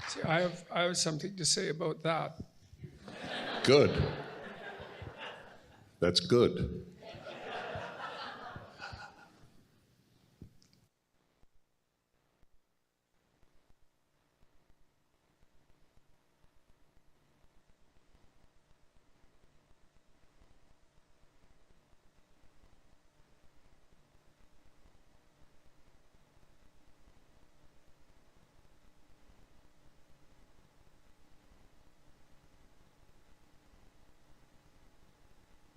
See, I have something to say about that. Good. That's good.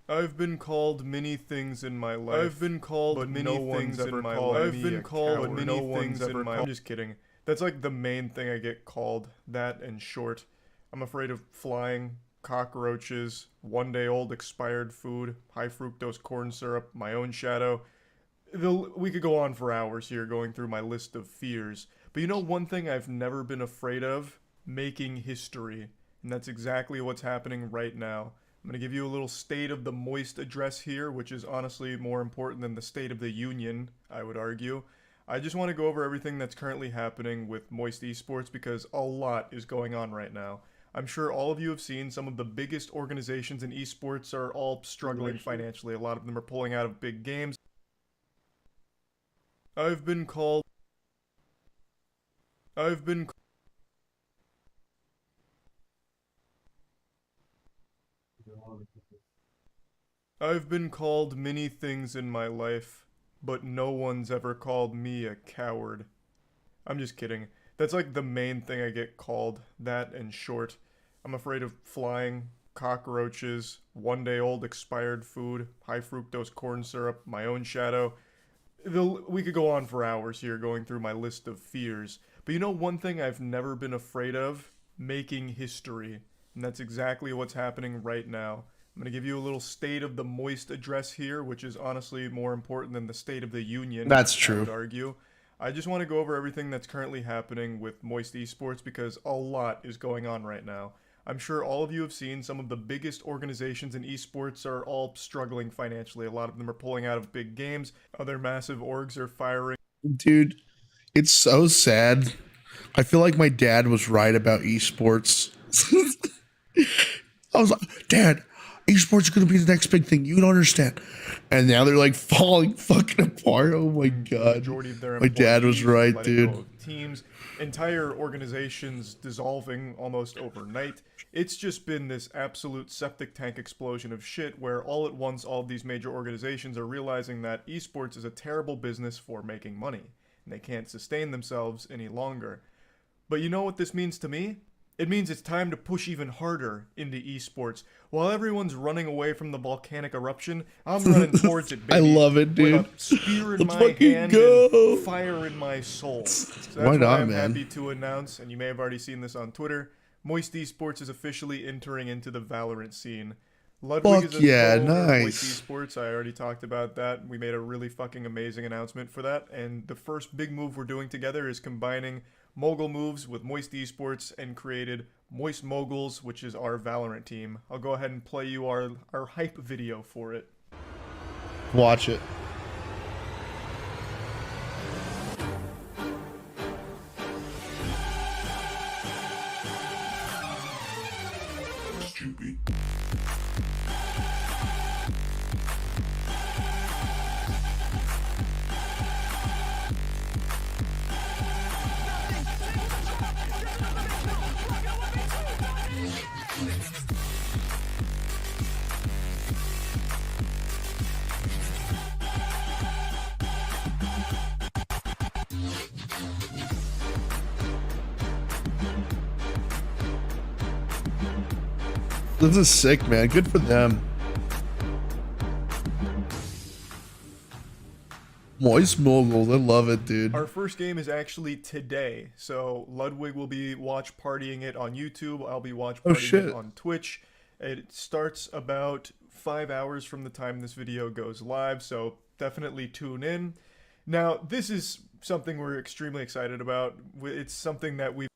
I've been called many things in my life. I've been called but many no things one's in ever my called life. I've me been a called coward. many No things one's in ever my. called- I'm just kidding. That's like the main thing I get called. That and short. I'm afraid of flying, cockroaches, one-day-old expired food, high fructose corn syrup, my own shadow. We could go on for hours here going through my list of fears. But you know one thing I've never been afraid of? Making history. And that's exactly what's happening right now. I'm going to give you a little State of the Moist address here, which is honestly more important than the State of the Union, I would argue. I just want to go over everything that's currently happening with Moist Esports because a lot is going on right now. I'm sure all of you have seen some of the biggest organizations in esports are all struggling financially. A lot of them are pulling out of big games. I've been called. I've been. I've been called many things in my life, but no one's ever called me a coward. I'm just kidding. That's like the main thing I get called. That and short. I'm afraid of flying, cockroaches, one-day-old expired food, high fructose corn syrup, my own shadow. We could go on for hours here going through my list of fears. But you know one thing I've never been afraid of? Making history. And that's exactly what's happening right now. I'm going to give you a little State of the Moist address here, which is honestly more important than the State of the Union. That's I true. would argue. I just want to go over everything that's currently happening with Moist Esports because a lot is going on right now. I'm sure all of you have seen some of the biggest organizations in esports are all struggling financially. A lot of them are pulling out of big games. Other massive orgs are firing. Dude, it's so sad. I feel like my dad was right about esports. I was like, Dad, esports is gonna be the next big thing. You don't understand. And now they're like falling fucking apart. Oh my god. Majority of their My dad was employees right, letting dude. go of teams, entire organizations dissolving almost overnight. It's just been this absolute septic tank explosion of shit where all at once all of these major organizations are realizing that esports is a terrible business for making money and they can't sustain themselves any longer. But you know what this means to me? It means it's time to push even harder into esports. While everyone's running away from the volcanic eruption, I'm running towards it, I baby. love it, dude. With a spear in Let's my fucking hand go. and fire in my soul. So that's Why what not, I'm man? happy to announce, and you may have already seen this on Twitter. Moist Esports is officially entering into the Valorant scene. Ludwig Fuck is a yeah, co-owner of Moist nice. Esports. I already talked about that. We made a really fucking amazing announcement for that. And the first big move we're doing together is combining Mogul Moves with Moist Esports and created Moist Moguls, which is our Valorant team. I'll go ahead and play you our hype video for it. Watch it. Stupid. This is sick, man. Good for them. Moist Moguls. I love it, dude. Our first game is actually today, so Ludwig will be watch partying it on YouTube. I'll be watch Oh, partying shit. it on Twitch. It starts about 5 hours from the time this video goes live, so definitely tune in. Now, this is something we're extremely excited about. It's something that we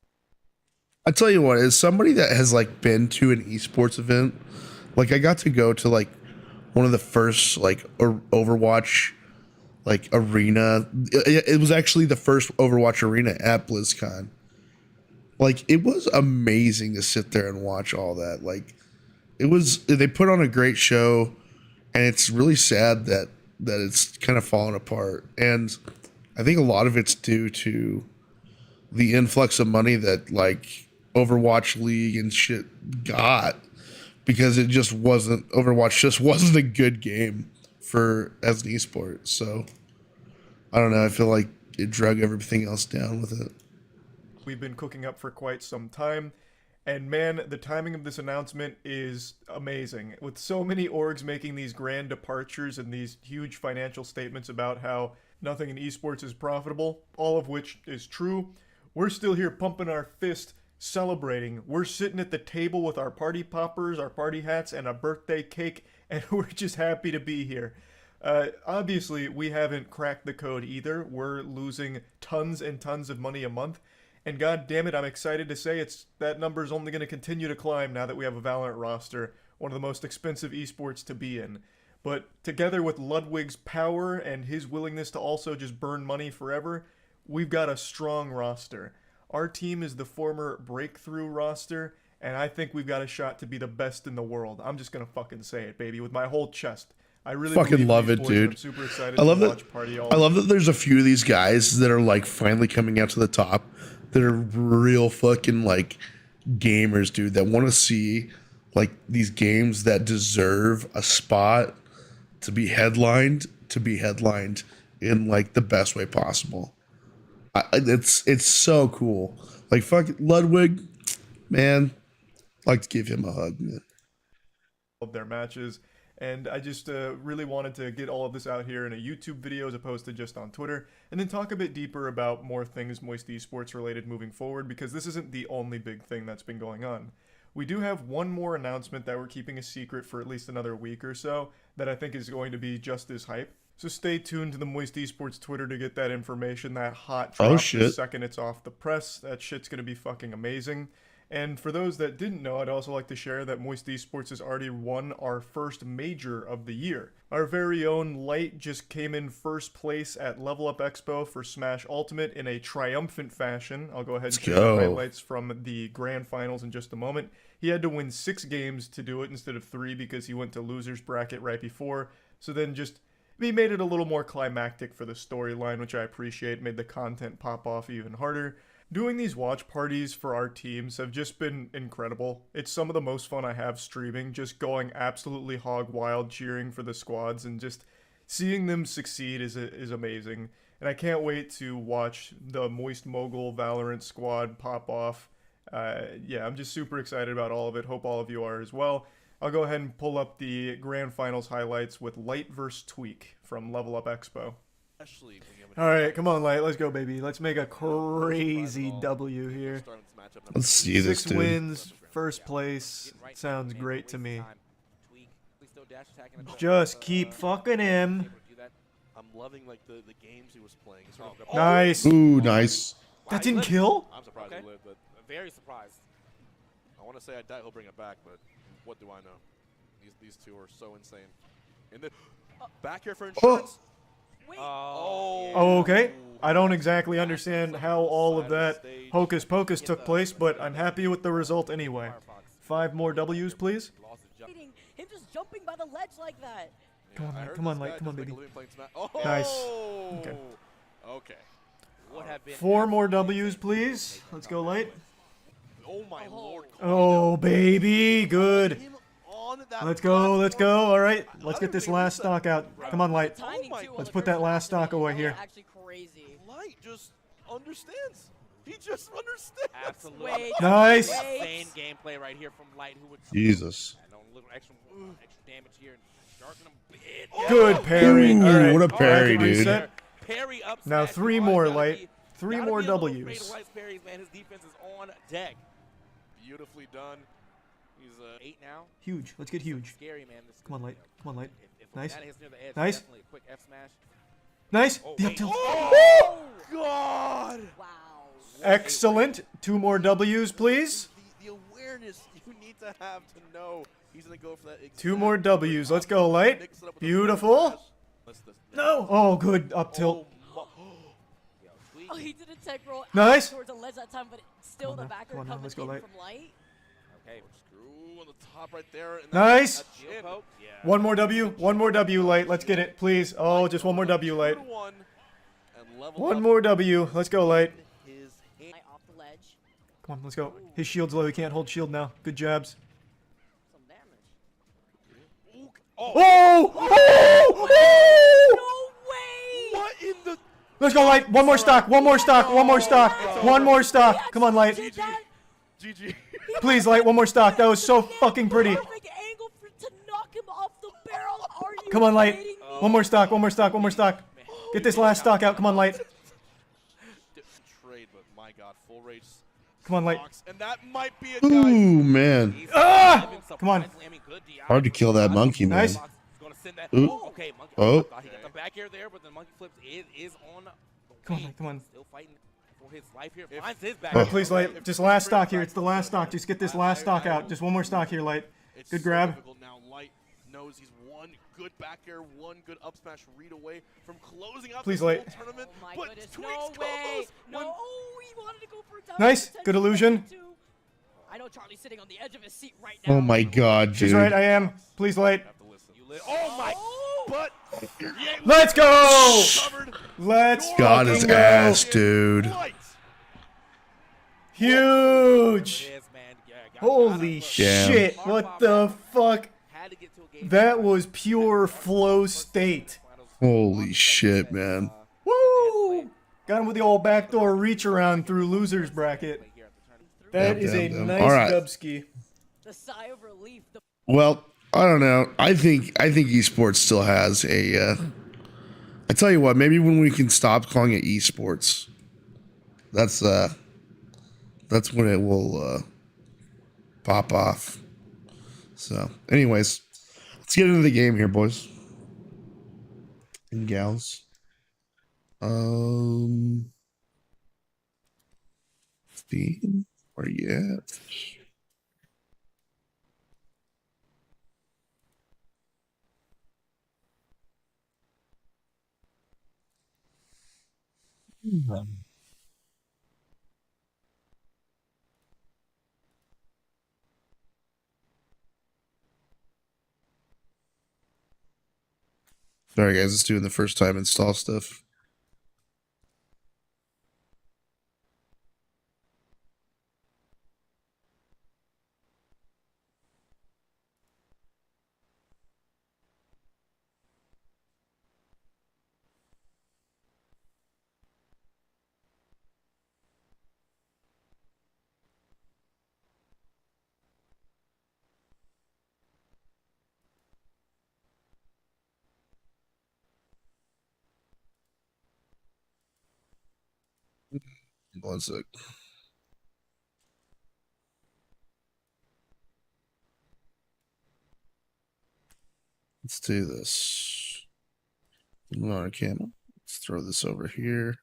I tell you what, as somebody that has like been to an esports event, like I got to go to like one of the first like Overwatch like arena. It was actually the first Overwatch arena at BlizzCon. Like, it was amazing to sit there and watch all that. Like, they put on a great show, and it's really sad that it's kind of fallen apart. And I think a lot of it's due to the influx of money that like Overwatch League and shit got, because Overwatch just wasn't a good game as an esport. So I don't know. I feel like it drug everything else down with it. We've been cooking up for quite some time. And man, the timing of this announcement is amazing. With so many orgs making these grand departures and these huge financial statements about how nothing in esports is profitable, all of which is true, we're still here pumping our fist, celebrating. We're sitting at the table with our party poppers, our party hats, and a birthday cake, and we're just happy to be here. Obviously, we haven't cracked the code either. We're losing tons and tons of money a month. And god damn it, I'm excited to say that number is only going to continue to climb now that we have a Valorant roster, one of the most expensive esports to be in. But together with Ludwig's power and his willingness to also just burn money forever, we've got a strong roster. Our team is the former Breakthrough roster, and I think we've got a shot to be the best in the world. I'm just going to fucking say it, baby, with my whole chest. I really fucking love it, boys, dude. I'm super excited I love to that. watch Party all. I love that there's a few of these guys that are like finally coming out to the top that are real fucking like gamers, dude, that want to see like these games that deserve a spot to be headlined in like the best way possible. It's so cool. Like fuck Ludwig, man. Like to give him a hug, man. Of their matches, and I just really wanted to get all of this out here in a YouTube video as opposed to just on Twitter, and then talk a bit deeper about more things Moist Esports related moving forward, because this isn't the only big thing that's been going on. We do have one more announcement that we're keeping a secret for at least another week or so that I think is going to be just as hype. So stay tuned to the Moist Esports Twitter to get that information, that hot drop the second it's off the press. That shit's going to be fucking amazing. And for those that didn't know, I'd also like to share that Moist Esports has already won our first major of the year. Our very own Light just came in first place at Level Up Expo for Smash Ultimate in a triumphant fashion. I'll go ahead and share the highlights from the grand finals in just a moment. He had to win 6 games to do it instead of 3 because he went to loser's bracket right before. So then he made it a little more climactic for the storyline, which I appreciate, made the content pop off even harder. Doing these watch parties for our teams have just been incredible. It's some of the most fun I have streaming, just going absolutely hog wild cheering for the squads, and just seeing them succeed is amazing. And I can't wait to watch the Moist Mogul Valorant squad pop off. Yeah, I'm just super excited about all of it. Hope all of you are as well. I'll go ahead and pull up the grand finals highlights with Light vs Tweak from Level Up Expo. All right, come on, Light. Let's go, baby. Let's make a crazy W here. Let's see this, 6 dude. wins, first place. Sounds great to me. Just keep fucking him. I'm loving like the games he was playing. Nice. Ooh, nice. That didn't kill? I'm surprised he lived, but very surprised. I want to say I doubt he'll bring it back, but what do I know? These two are so insane. And then back here for insurance. Oh, okay. I don't exactly understand how all of that hocus pocus took place, but I'm happy with the result anyway. 5 more W's, please. Him just jumping by the ledge like that. Come on, Light. Come on, Light. Come on, baby. Oh, Nice. Okay. Okay. 4 more W's, please. Let's go, Light. Oh my lord. Oh, baby. Good. Let's go. Let's go. All right. Let's get this last stock out. Come on, Light. Let's put that last stock away here. Actually crazy. Light just understands. He just understands. Absolutely. Nice. Insane gameplay right here from Light, who would Jesus. a little extra damage here and darken him a bit. Good parry. Ooh, All right. what a parry, I can dude. reset. Parry up Now smash. 3 You more, always gotta Light. be- 3 gotta more be a little afraid of W's. Light's parries, man. His defense is on deck. Beautifully done. He's 8 now. Huge. Let's get huge. Scary, man. This Come on, Light. Come on, Light. If Nice. that hits near the edge, Nice. definitely a quick F smash. Nice. Oh, The wait. up tilt. Oh, God. Wow. Excellent. 2 more W's, please. the awareness you need to have to know he's gonna go for that. 2 more W's. Let's go, Light. Mix it up with the Beautiful. flash. No. Oh, good. Up tilt. Oh, my- Oh, he did a tech roll Nice. towards the ledge that time, but still Come the on now, backer come on now, coming let's go in light. from light. Okay. Screw on the top right there. And Nice. That Shield chip. poke. Yeah. One more W. One more W, Light. Let's get it, please. Oh, just one more W, Light. 2-1, and leveled One up more W. Let's go, Light. his hand. Light off the ledge. Come on, let's go. His shield's low. He can't hold shield now. Good jabs. Some damage. Oh! Oh! No way! What in the? Let's go, Light. One more stock. One more stock. One more stock. One more stock. Come on, Light. Did that GG. Please, Light. One more stock. That was so fucking pretty. perfect angle to knock him off the barrel. Are you Come on, Light. kidding me? One more stock. One more stock. One more stock. Get this last stock out. Come on, Light. Trade, but my God, full rage. Come on, Light. Box, and that might be it, guys. Ooh, man. Ah! Come on. Hard to kill that monkey, man. Nice. Ooh. Okay, monkey. Oh. I thought he got the back air there, but the monkey flips is on. The Come on, way. Light. Come on. Still fighting for his life here. Finds his back. Light, please, Light. Just last stock here. It's the last stock. Just get this last stock out. Just one more stock here, Light. It's Good so grab. difficult now. Light knows he's one good back air, one good up smash read away from closing out Please, this Light. whole tournament. Oh my But goodness, Tweaks no way! combos No, when- oh, he wanted to go for a down. Nice. potential Good illusion. too. I know Charlie's sitting on the edge of his seat right now. Oh my god, dude. She's right. I am. Please, Light. have to listen. Oh my! Oh, But Let's go. covered. Let's Got his fucking go. ass, dude. Light. Huge. Yes, man. Yeah, Holy shit. What the fuck? Had to get to a game. That was pure flow state. Holy shit, man. Woo! Got him with the old backdoor reach around through losers bracket. That Damn, is a damn, damn. nice All right. dubski. the sigh of relief. The Well, I don't know. I think esports still has a. I tell you what, maybe when we can stop calling it esports, that's when it will pop off. So, anyways, let's get into the game here, boys and gals. Steam, where you at? Sorry, guys, it's doing the first time install stuff. One sec. Let's do this. I'm on a camera. Let's throw this over here.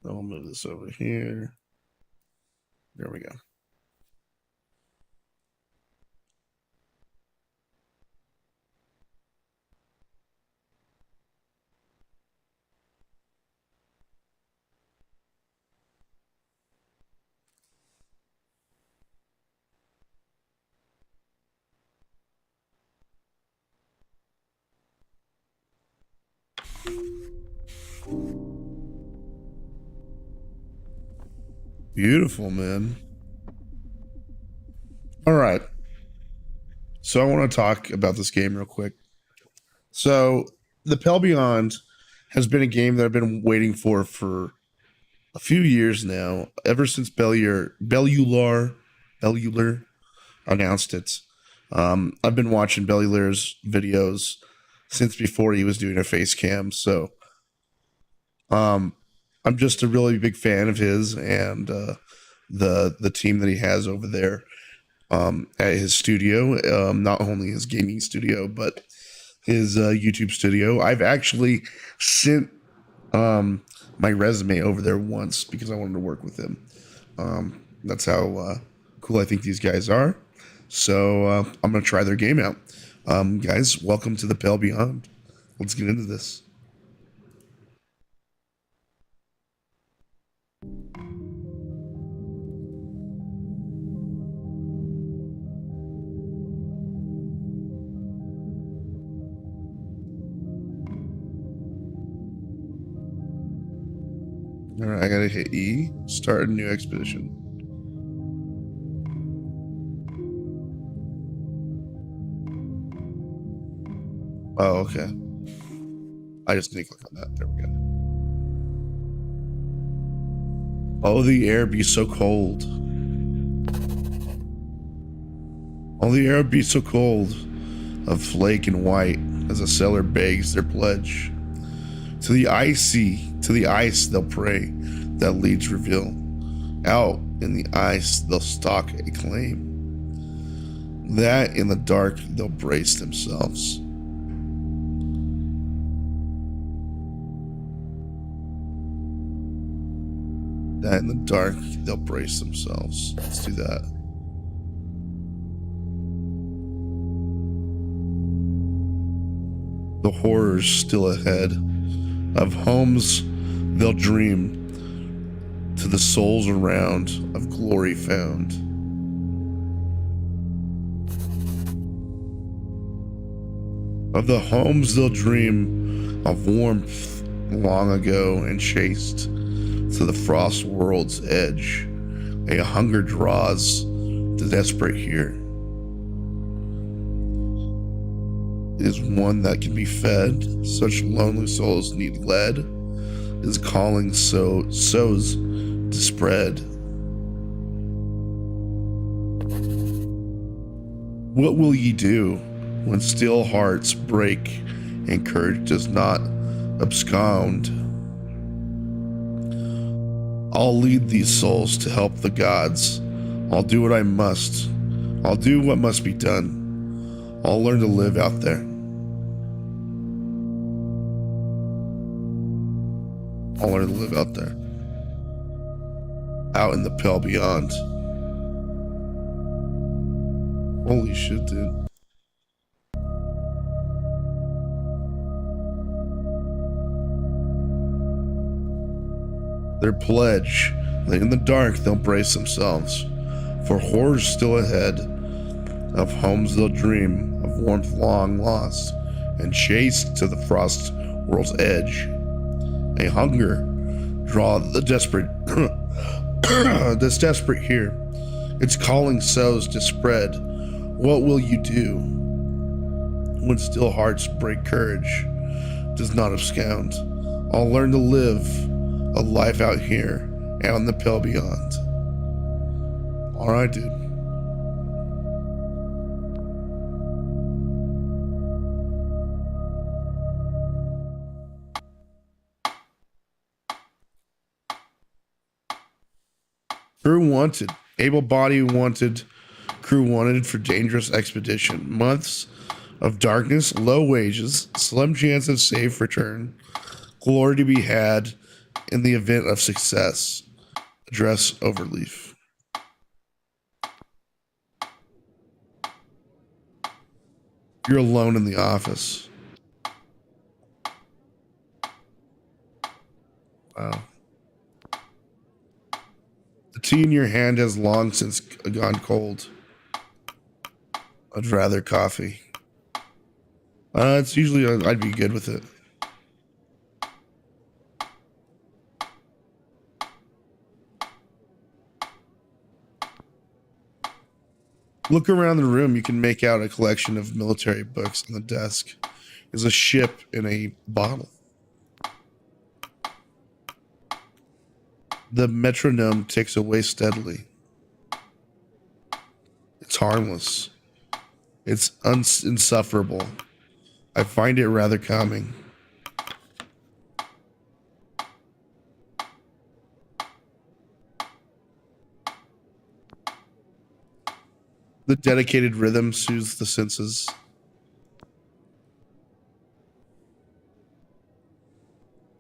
Then we'll move this over here. There we go. Beautiful, man. All right. So I want to talk about this game real quick. So the Pale Beyond has been a game that I've been waiting for a few years now, ever since Bellular announced it. I've been watching Bellular's videos since before he was doing a face cam. So I'm just a really big fan of his and the team that he has over there at his studio. Not only his gaming studio, but his YouTube studio. I've actually sent my resume over there once because I wanted to work with him. That's how cool I think these guys are. So I'm going to try their game out. Guys, welcome to the Pale Beyond. Let's get into this. All right, I gotta hit E. Start a new expedition. Oh, okay. I just need to click on that. There we go. Oh, the air be so cold. Oh, the air be so cold. Of flake and white as a sailor begs their pledge. To the ice they'll pray, that leads reveal. Out in the ice they'll stalk a claim. That in the dark they'll brace themselves. That in the dark they'll brace themselves. Let's do that. The horrors still ahead. Of homes they'll dream. To the souls around of glory found. Of the homes they'll dream. Of warmth long ago and chased to the frost world's edge. A hunger draws the desperate here. Is one that can be fed. Such lonely souls need lead. Is calling sows to spread. What will ye do when still hearts break and courage does not abscond? I'll lead these souls to help the gods. I'll do what I must. I'll do what must be done. I'll learn to live out there. I'll learn to live out there. Out in the pale beyond. Holy shit, dude. Their pledge, that in the dark they'll brace themselves, for horrors still ahead, of homes they'll dream, of warmth long lost, and chased to the frost world's edge. A hunger draw the desperate that's desperate here. Its calling sows to spread. What will you do when still hearts break courage does not abscond? I'll learn to live a life out here and on the pale beyond. Alright, dude. Crew wanted. Able body wanted. Crew wanted for dangerous expedition. Months of darkness, low wages, slim chance of safe return. Glory to be had in the event of success. Address overleaf. You're alone in the office. Wow. The tea in your hand has long since gone cold. I'd rather coffee. It's usually, I'd be good with it. Look around the room. You can make out a collection of military books on the desk. There's a ship in a bottle. The metronome ticks away steadily. It's harmless. It's insufferable. I find it rather calming. The dedicated rhythm soothes the senses.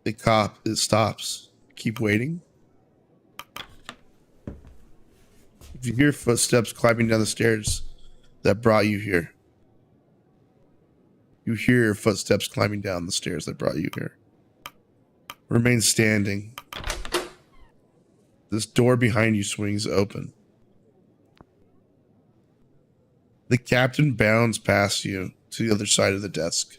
It stops. Keep waiting. If you hear footsteps climbing down the stairs that brought you here, you hear footsteps climbing down the stairs that brought you here. Remain standing. This door behind you swings open. The captain bounds past you to the other side of the desk.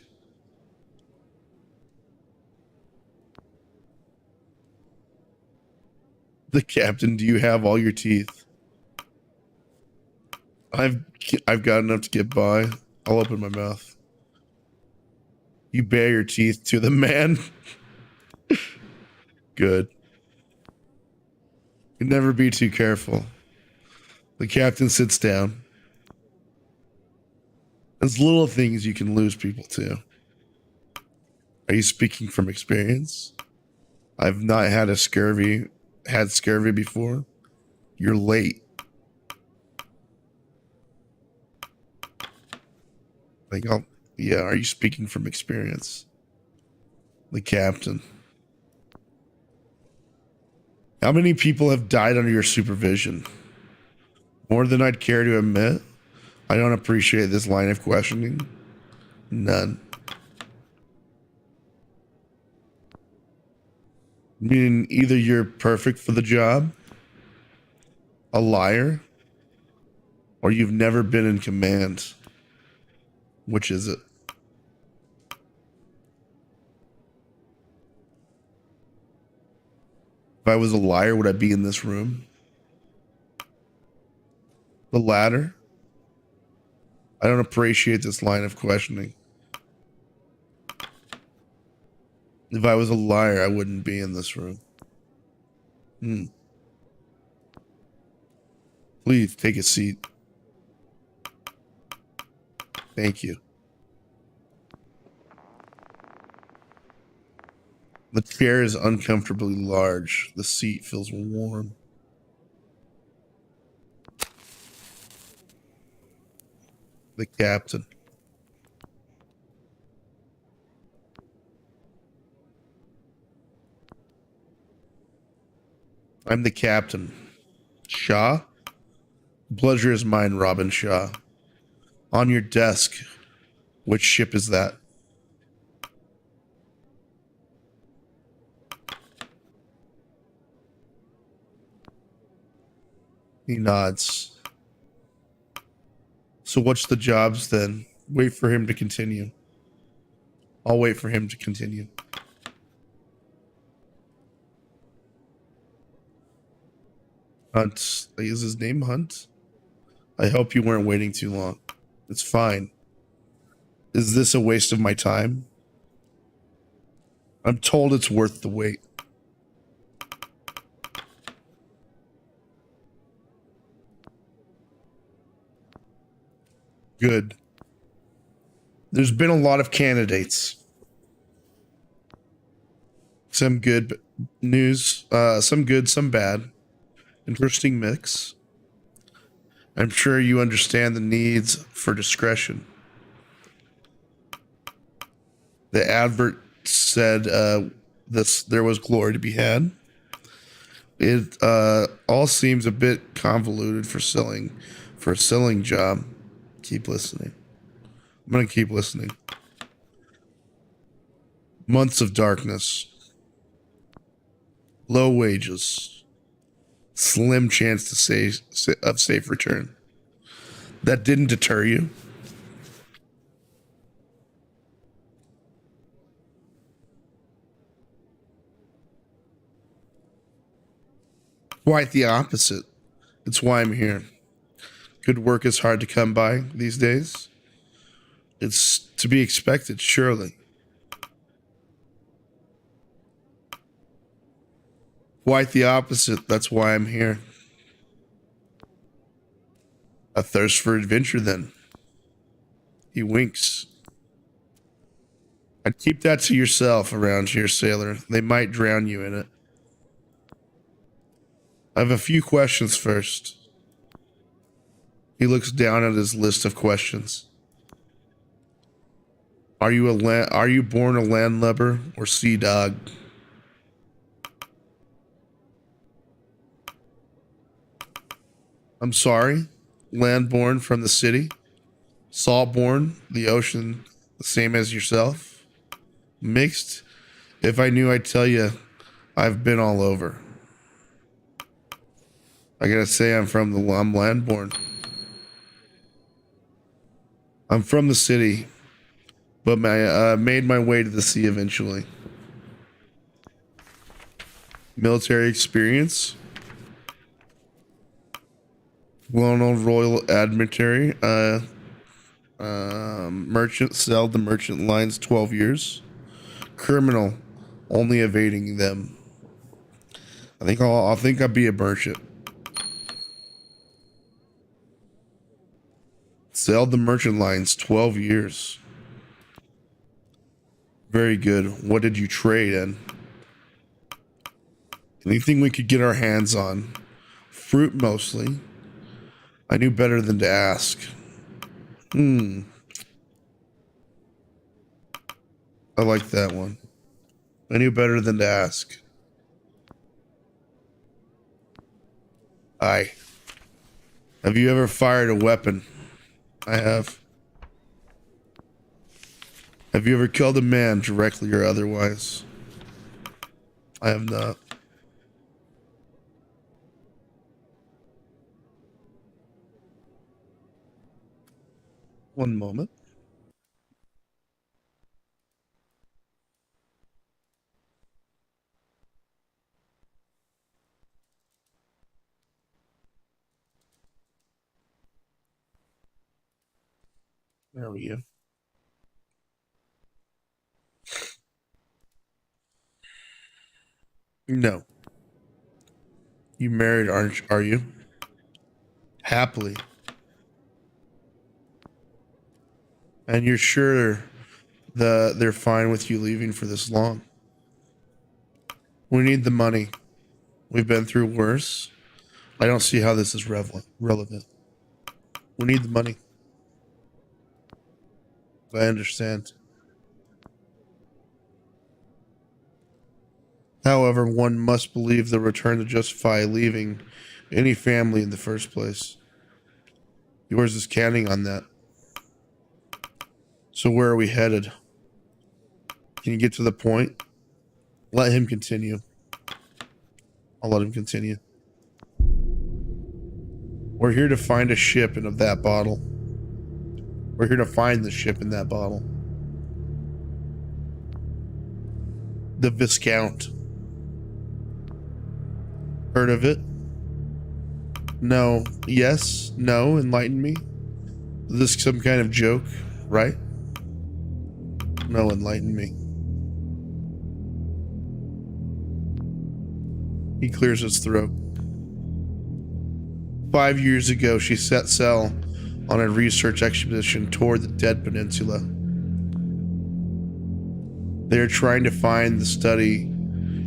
The captain, do you have all your teeth? I've got enough to get by. I'll open my mouth. You bare your teeth to the man. Good. You never be too careful. The captain sits down. There's little things you can lose people to. Are you speaking from experience? I've not had scurvy before. You're late. Like, yeah, are you speaking from experience? The captain. How many people have died under your supervision? More than I'd care to admit. I don't appreciate this line of questioning. None. Meaning either you're perfect for the job, a liar, or you've never been in command. Which is it? If I was a liar, would I be in this room? The latter? I don't appreciate this line of questioning. If I was a liar, I wouldn't be in this room. Please take a seat. Thank you. The chair is uncomfortably large. The seat feels warm. The captain. I'm the captain. Shaw? Pleasure is mine, Robin Shaw. On your desk. Which ship is that? He nods. So what's the jobs then? Wait for him to continue. I'll wait for him to continue. Hunt. Is his name Hunt? I hope you weren't waiting too long. It's fine. Is this a waste of my time? I'm told it's worth the wait. Good. There's been a lot of candidates. Some good news, some good, some bad. Interesting mix. I'm sure you understand the needs for discretion. The advert said there was glory to be had. It all seems a bit convoluted for a selling job. Keep listening. I'm gonna keep listening. Months of darkness. Low wages. Slim chance of safe return. That didn't deter you? Quite the opposite. It's why I'm here. Good work is hard to come by these days. It's to be expected, surely. Quite the opposite. That's why I'm here. A thirst for adventure, then. He winks. I'd keep that to yourself around here, sailor. They might drown you in it. I have a few questions first. He looks down at his list of questions. Are you born a landlubber or sea dog? I'm sorry. Landborn from the city. Saltborn, the ocean, the same as yourself. Mixed. If I knew, I'd tell you. I've been all over. I gotta say, I'm landborn. I'm from the city, but made my way to the sea eventually. Military experience? Well-known royal admiratory. Merchant sailed the merchant lines 12 years. Criminal, only evading them. I think I'll be a merchant. Sailed the merchant lines 12 years. Very good. What did you trade in? Anything we could get our hands on. Fruit mostly. I knew better than to ask. I like that one. I knew better than to ask. Aye. Have you ever fired a weapon? I have. Have you ever killed a man directly or otherwise? I have not. One moment. There we go. No. You married, are you? Happily. And you're sure they're fine with you leaving for this long? We need the money. We've been through worse. I don't see how this is relevant. We need the money. I understand. However, one must believe the return to justify leaving any family in the first place. Yours is counting on that. So where are we headed? Can you get to the point? Let him continue. I'll let him continue. We're here to find a ship in that bottle. We're here to find the ship in that bottle. The Viscount. Heard of it? No. Yes? No? Enlighten me? Is this some kind of joke, right? No, enlighten me. He clears his throat. 5 years ago, she set sail on a research expedition toward the Dead Peninsula. They are trying to find the study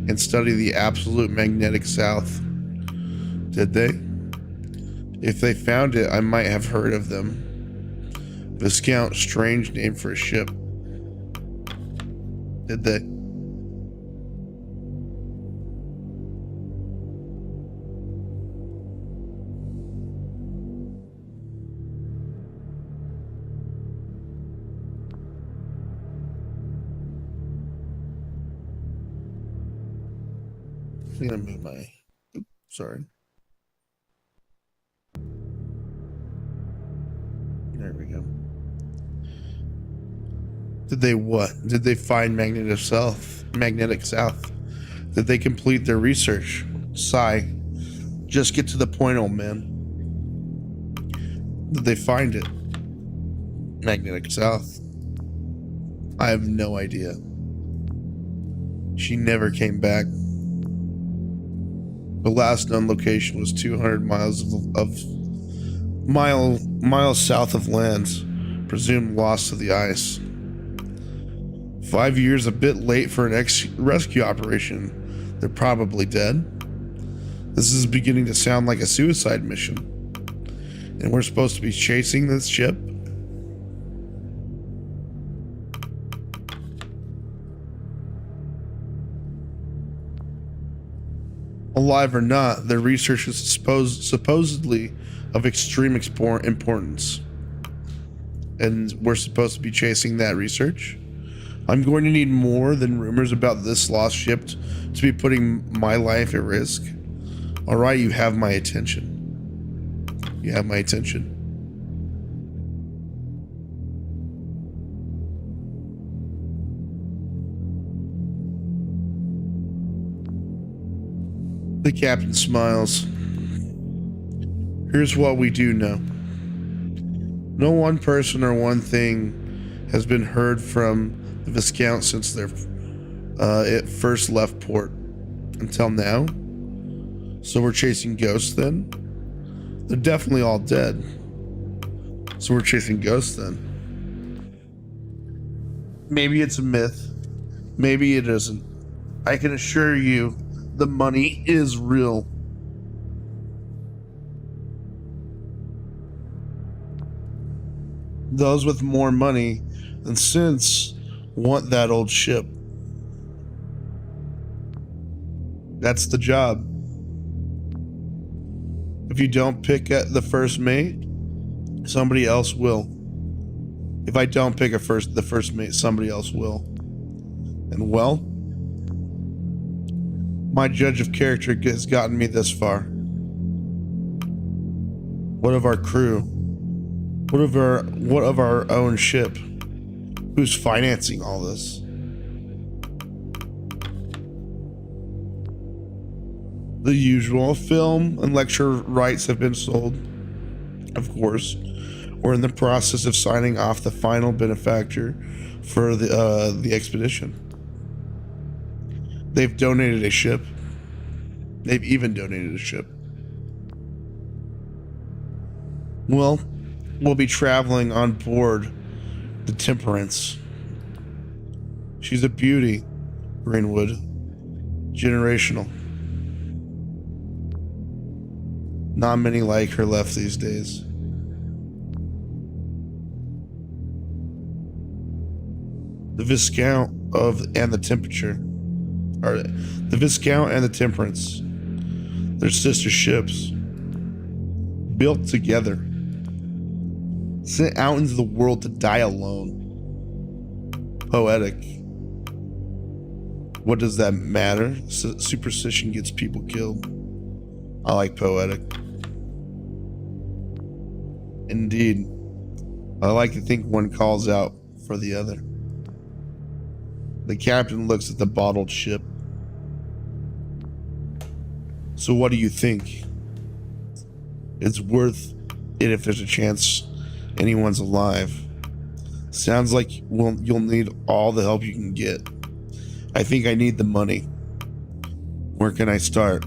the absolute magnetic south. Did they? If they found it, I might have heard of them. Viscount, strange name for a ship. Did they? I'm gonna move my. Sorry. There we go. Did they what? Did they find magnetic south? Magnetic south? Did they complete their research? Sigh. Just get to the point, old man. Did they find it? Magnetic south? I have no idea. She never came back. The last known location was 200 miles south of land, presumed lost to the ice. 5 years a bit late for an rescue operation. They're probably dead. This is beginning to sound like a suicide mission. And we're supposed to be chasing this ship? Alive or not, their research is supposedly of extreme importance. And we're supposed to be chasing that research? I'm going to need more than rumors about this lost ship to be putting my life at risk. Alright, you have my attention. You have my attention. The captain smiles. Here's what we do know. No one person or one thing has been heard from the Viscount since it first left port until now. So we're chasing ghosts then? They're definitely all dead. So we're chasing ghosts then. Maybe it's a myth. Maybe it isn't. I can assure you the money is real. Those with more money than sense want that old ship. That's the job. If you don't pick at the first mate, somebody else will. If I don't pick the first mate, somebody else will. And well, my judge of character has gotten me this far. What of our crew? What of our own ship? Who's financing all this? The usual. Film and lecture rights have been sold, of course. We're in the process of signing off the final benefactor for the expedition. They've donated a ship. They've even donated a ship. Well, we'll be traveling on board the Temperance. She's a beauty, Greenwood. Generational. Not many like her left these days. The Viscount and the Viscount and the Temperance. They're sister ships. Built together. Sent out into the world to die alone. Poetic. What does that matter? Superstition gets people killed. I like poetic. Indeed. I like to think one calls out for the other. The captain looks at the bottled ship. So what do you think? It's worth it if there's a chance anyone's alive. Sounds like you'll need all the help you can get. I think I need the money. Where can I start?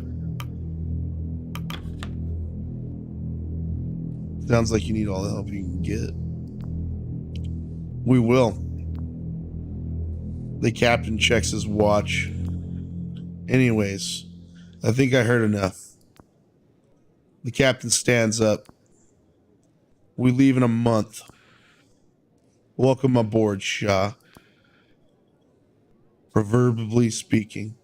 Sounds like you need all the help you can get. We will. The captain checks his watch. Anyways, I think I heard enough. The captain stands up. We leave in a month. Welcome aboard, Shah. Proverbially speaking.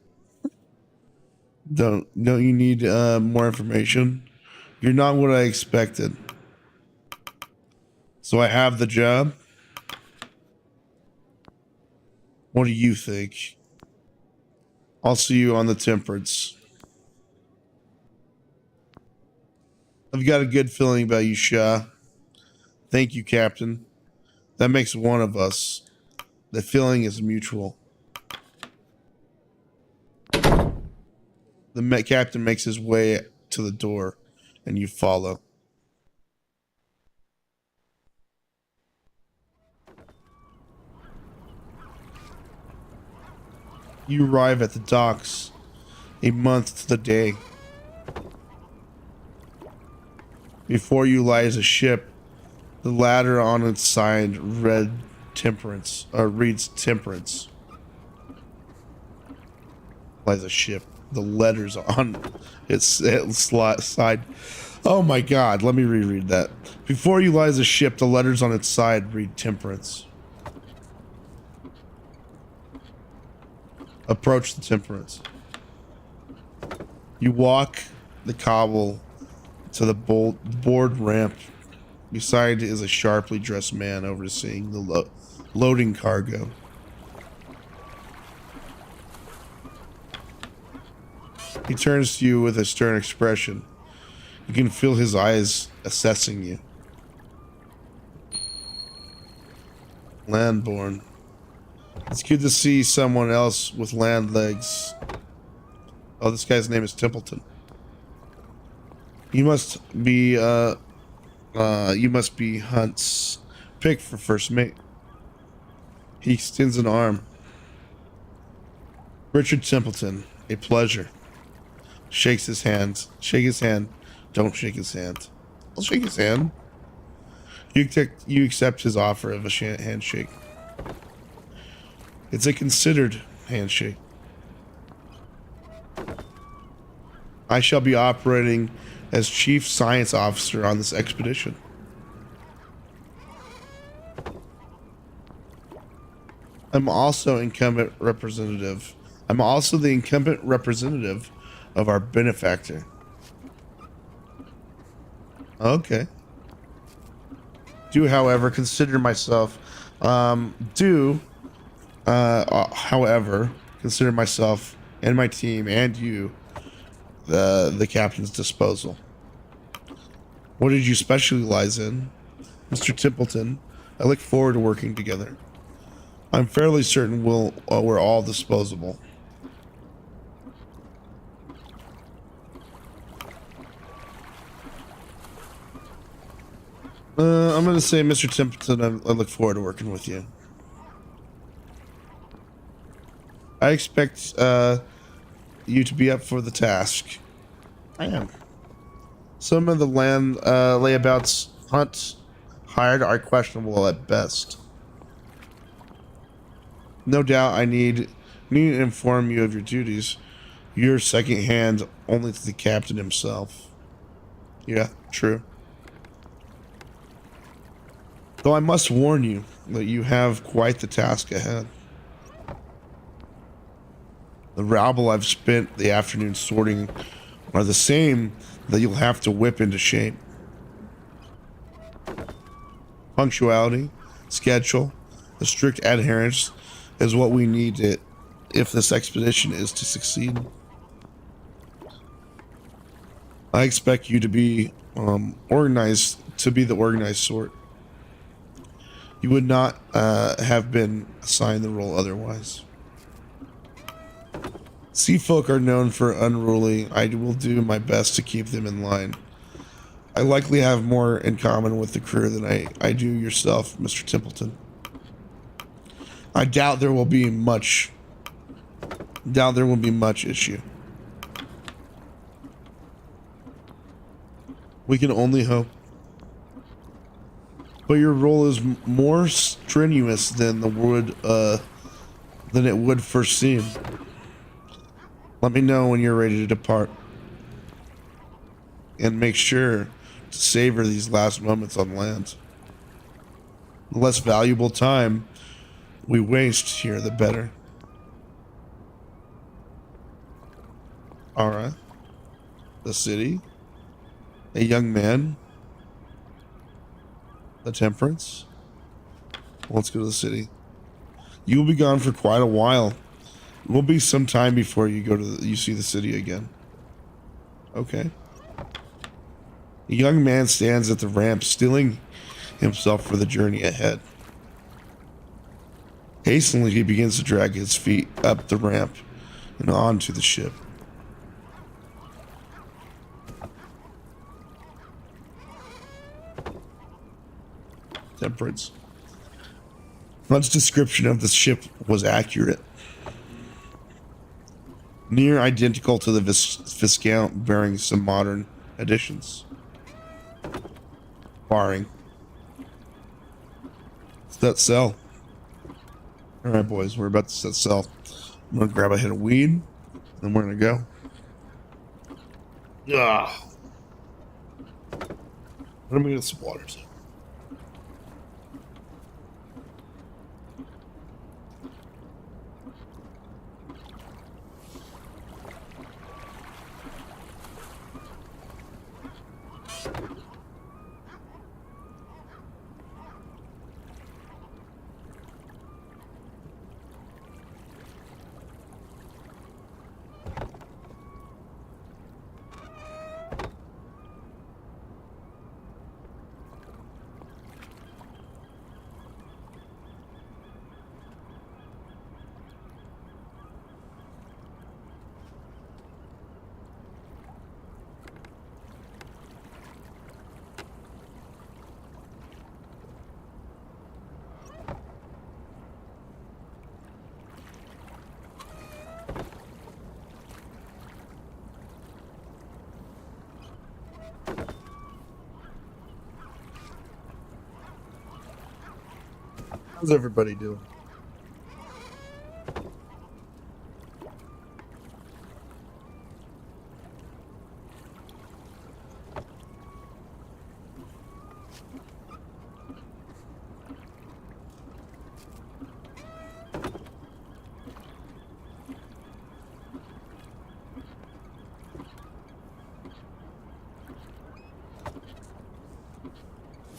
Don't you need more information? You're not what I expected. So I have the job. What do you think? I'll see you on the Temperance. I've got a good feeling about you, Shah. Thank you, Captain. That makes one of us. The feeling is mutual. The captain makes his way to the door, and you follow. You arrive at the docks a month to the day. Before you lies a ship. The ladder on its side reads Temperance. Lies a ship. The letters on its side. Oh my god, let me reread that. Before you lies a ship, the letters on its side read Temperance. Approach the Temperance. You walk the cobble to the board ramp. Beside is a sharply dressed man overseeing the loading cargo. He turns to you with a stern expression. You can feel his eyes assessing you. Landborn. It's good to see someone else with land legs. Oh, this guy's name is Templeton. You must be Hunt's pick for first mate. He extends an arm. Richard Templeton, a pleasure. Shakes his hand. Shake his hand. Don't shake his hand. I'll shake his hand. You accept his offer of a handshake. It's a considered handshake. I shall be operating as chief science officer on this expedition. I'm also the incumbent representative of our benefactor. Okay. However, consider myself and my team and you the captain's disposal. What did you specialize in? Mr. Templeton, I look forward to working together. I'm fairly certain we're all disposable. I'm going to say, Mr. Templeton, I look forward to working with you. I expect you to be up for the task. I am. Some of the land layabouts Hunt hired are questionable at best. No doubt I need to inform you of your duties. You're second hand only to the captain himself. Yeah, true. Though I must warn you that you have quite the task ahead. The rabble I've spent the afternoon sorting are the same that you'll have to whip into shape. Punctuality, schedule, a strict adherence is what we need if this expedition is to succeed. I expect you to be organized, to be the organized sort. You would not have been assigned the role otherwise. Sea folk are known for unruly. I will do my best to keep them in line. I likely have more in common with the crew than I do yourself, Mr. Templeton. I doubt there will be much issue. We can only hope. But your role is more strenuous than it would first seem. Let me know when you're ready to depart. And make sure to savor these last moments on land. The less valuable time we waste here, the better. Alright. The city. A young man. The Temperance. Let's go to the city. You will be gone for quite a while. It will be some time before you see the city again. Okay. A young man stands at the ramp, steeling himself for the journey ahead. Hastily, he begins to drag his feet up the ramp and onto the ship. Temperance. Hunt's description of the ship was accurate. Near identical to the Viscount, bearing some modern additions. Barring. Set sail. Alright, boys, we're about to set sail. I'm gonna grab a hit of weed, and we're gonna go. Ah. Let me get some water. How's everybody doing?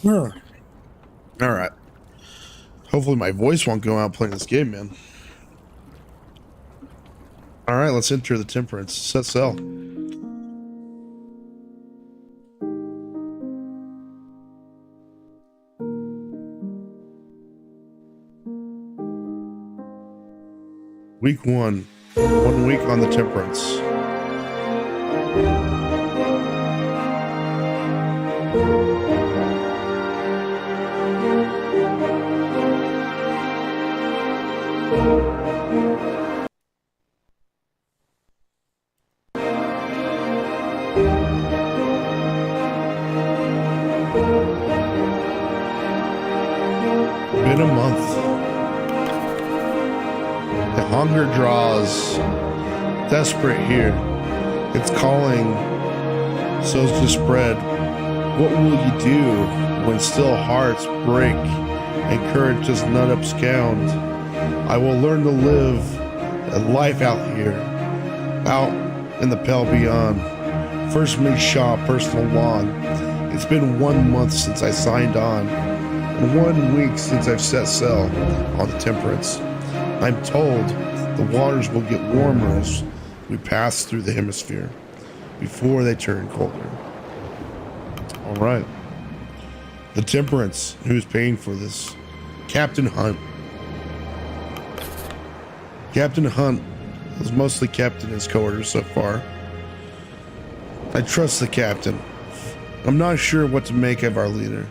All right. Hopefully my voice won't go out playing this game, man. All right, let's enter the Temperance. Set sail. Week 1. 1 week on the Temperance. Been a month. The hunger draws, desperate here. It's calling, so's to spread. What will you do when still hearts break and courage does not abscond? I will learn to live a life out here, out in the pale beyond. First make Shaw personal lawn. It's been 1 month since I signed on, and 1 week since I've set sail on the Temperance. I'm told the waters will get warmer as we pass through the hemisphere before they turn colder. All right. The Temperance. Who's paying for this? Captain Hunt. Captain Hunt was mostly kept in his quarters so far. I trust the captain. I'm not sure what to make of our leader.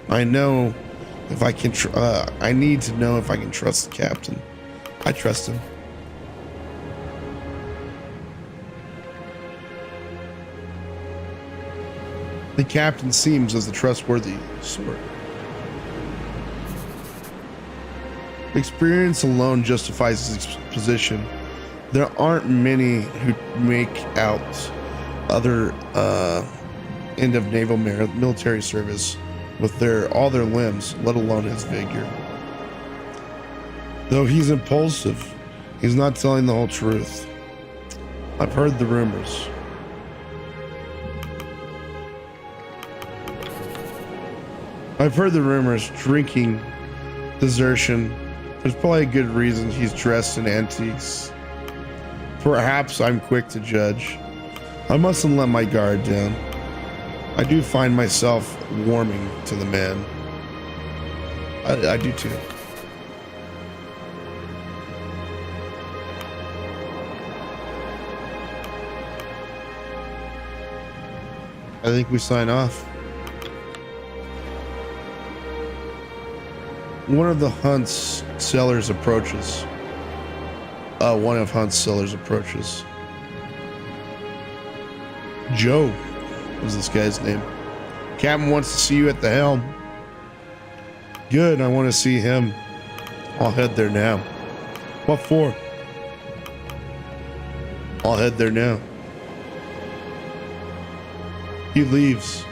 I know if I can. I need to know if I can trust the captain. I trust him. The captain seems as a trustworthy sort. Experience alone justifies his position. There aren't many who make out other end of naval military service with all their limbs, let alone his vigor. Though he's impulsive, he's not telling the whole truth. I've heard the rumors. Drinking, desertion. There's probably a good reason he's dressed in antiques. Perhaps I'm quick to judge. I mustn't let my guard down. I do find myself warming to the man. I do too. I think we sign off. One of Hunt's sellers approaches. Joe is this guy's name. Captain wants to see you at the helm. Good, I want to see him. I'll head there now. What for? I'll head there now. He leaves.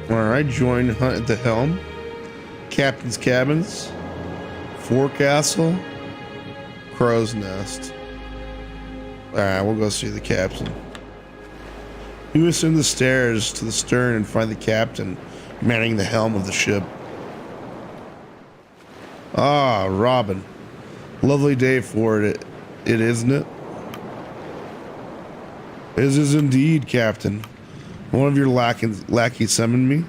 Alright, join Hunt at the helm. Captain's cabins. Forecastle. Crow's Nest. Alright, we'll go see the captain. You ascend the stairs to the stern and find the captain manning the helm of the ship. Ah, Robin. Lovely day for it, isn't it? It is indeed, Captain. One of your lackeys summoned me.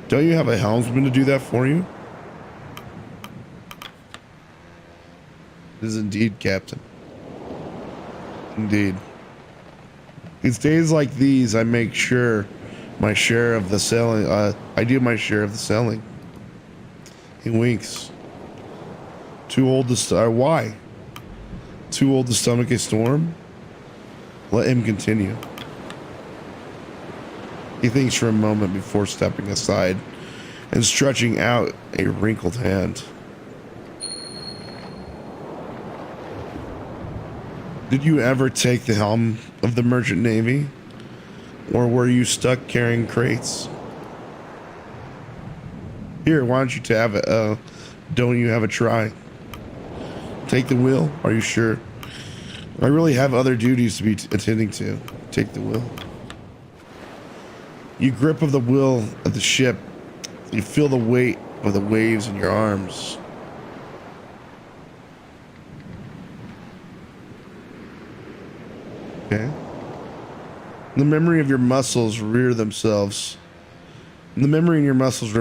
Don't you have a helmsman to do that for you? It is indeed, Captain. Indeed. It's days like these I make sure my share of the sailing. I do my share of the sailing. He winks. Too old to start. Why? Too old to stomach a storm? Let him continue. He thinks for a moment before stepping aside and stretching out a wrinkled hand. Did you ever take the helm of the merchant navy? Or were you stuck carrying crates? Here, why don't you have it? Don't you have a try? Take the wheel? Are you sure? I really have other duties to be attending to. Take the wheel. You grip of the wheel of the ship. You feel the weight of the waves in your arms. Okay. The memory of your muscles rear themselves. The memory in your muscles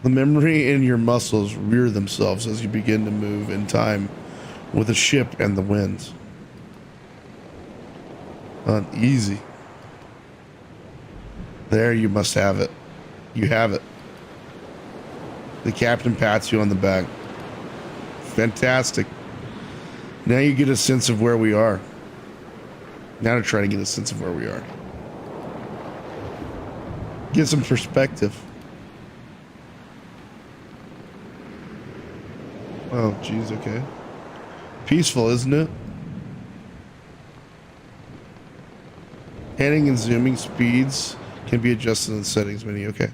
the memory in your muscles rear themselves as you begin to move in time with the ship and the wind. Uneasy. There, you must have it. You have it. The captain pats you on the back. Fantastic. Now you get a sense of where we are. Now to try to get a sense of where we are. Get some perspective. Oh, geez, okay. Peaceful, isn't it? Panning and zooming speeds can be adjusted in the settings menu. Okay.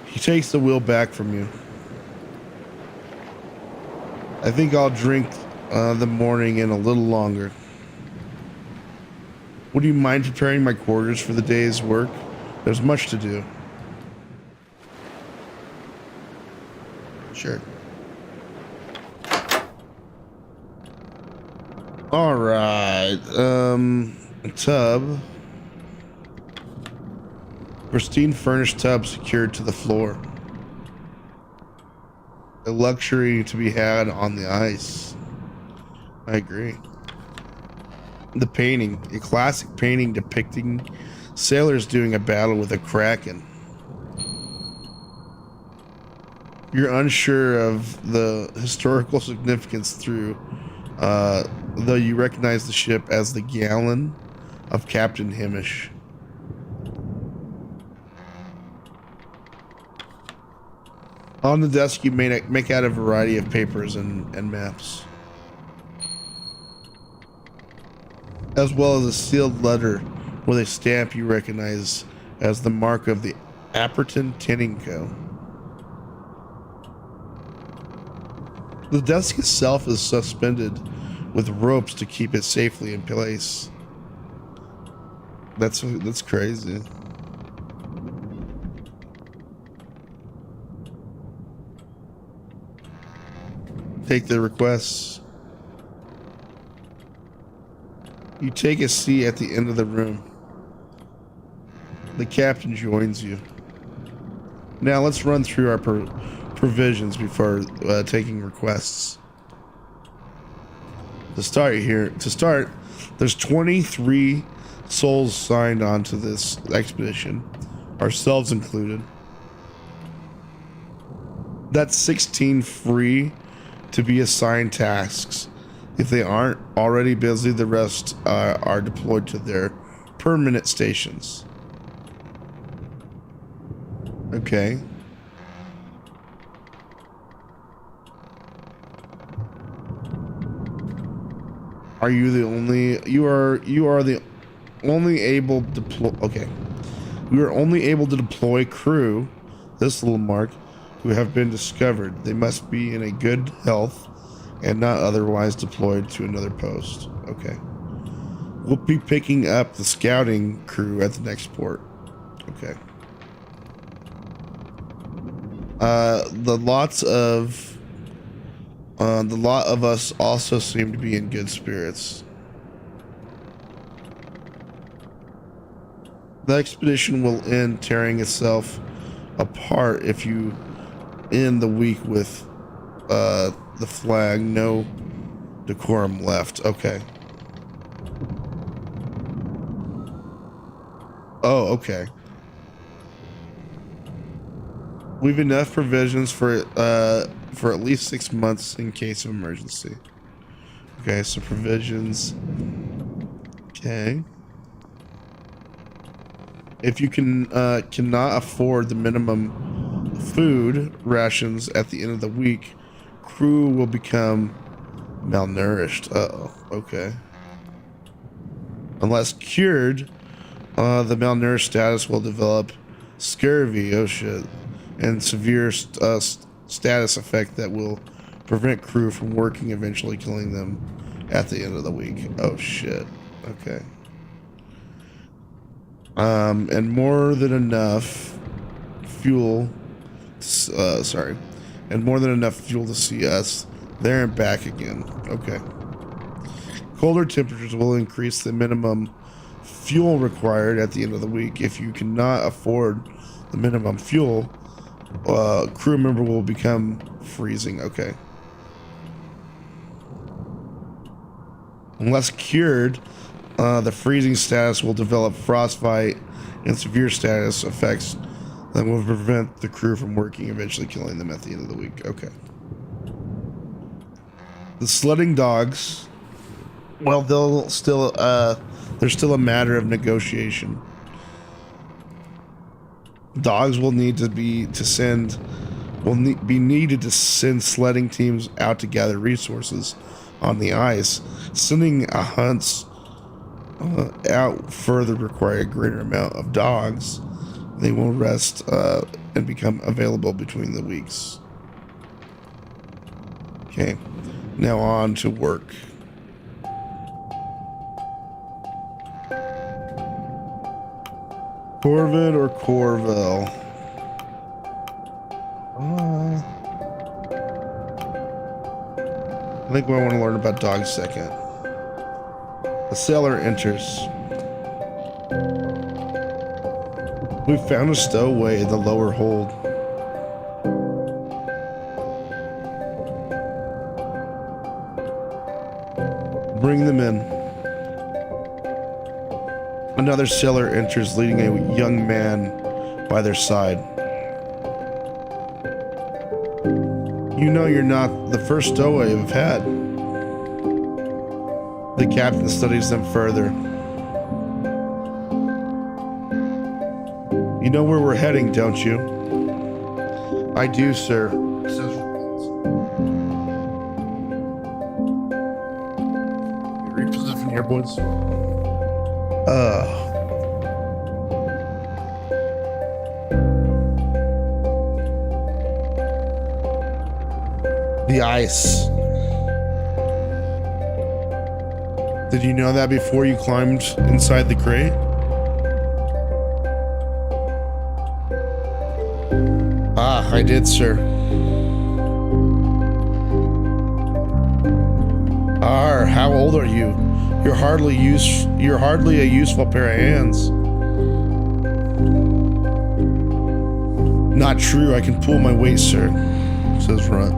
He takes the wheel back from you. I think I'll drink the morning in a little longer. Would you mind preparing my quarters for the day's work? There's much to do. Sure. All right. A tub. Pristine furnished tub secured to the floor. A luxury to be had on the ice. I agree. The painting. A classic painting depicting sailors doing a battle with a kraken. You're unsure of the historical significance though you recognize the ship as the Gallon of Captain Hamish. On the desk, you make out a variety of papers and maps, as well as a sealed letter with a stamp you recognize as the mark of the Apperton Tinning Co. The desk itself is suspended with ropes to keep it safely in place. That's crazy. Take the requests. You take a seat at the end of the room. The captain joins you. Now let's run through our provisions before taking requests. To start, there's 23 souls signed on to this expedition, ourselves included. That's 16 free to be assigned tasks. If they aren't already busy, the rest are deployed to their permanent stations. Okay. Are you the only? You are the only able to deploy. Okay. We are only able to deploy crew. This little mark, who have been discovered. They must be in a good health and not otherwise deployed to another post. Okay. We'll be picking up the scouting crew at the next port. Okay. The lot of us also seem to be in good spirits. The expedition will end tearing itself apart if you end the week with the flag. No decorum left. Okay. Oh, okay. We've enough provisions for at least 6 months in case of emergency. Okay, so provisions. Okay. If you cannot afford the minimum food rations at the end of the week, crew will become malnourished. Uh-oh. Okay. Unless cured, the malnourished status will develop scurvy. Oh shit. And severe status effect that will prevent crew from working, eventually killing them at the end of the week. Oh shit. Okay. And more than enough fuel. And more than enough fuel to see us there and back again. Okay. Colder temperatures will increase the minimum fuel required at the end of the week. If you cannot afford the minimum fuel, crew member will become freezing. Okay. Unless cured, the freezing status will develop frostbite and severe status effects that will prevent the crew from working, eventually killing them at the end of the week. Okay. The sledding dogs, well, there's still a matter of negotiation. Dogs will need to be needed to send sledding teams out to gather resources on the ice. Sending a hunts out further require a greater amount of dogs. They will rest and become available between the weeks. Okay, now on to work. Corvid or Corville? I think we want to learn about dogs second. The sailor enters. We found a stowaway in the lower hold. Bring them in. Another sailor enters, leading a young man by their side. You know you're not the first stowaway we've had. The captain studies them further. You know where we're heading, don't you? I do, sir. Reposition here, boys. The ice. Did you know that before you climbed inside the crate? Ah, I did, sir. How old are you? You're hardly a useful pair of hands. Not true, I can pull my weight, sir, says Runt.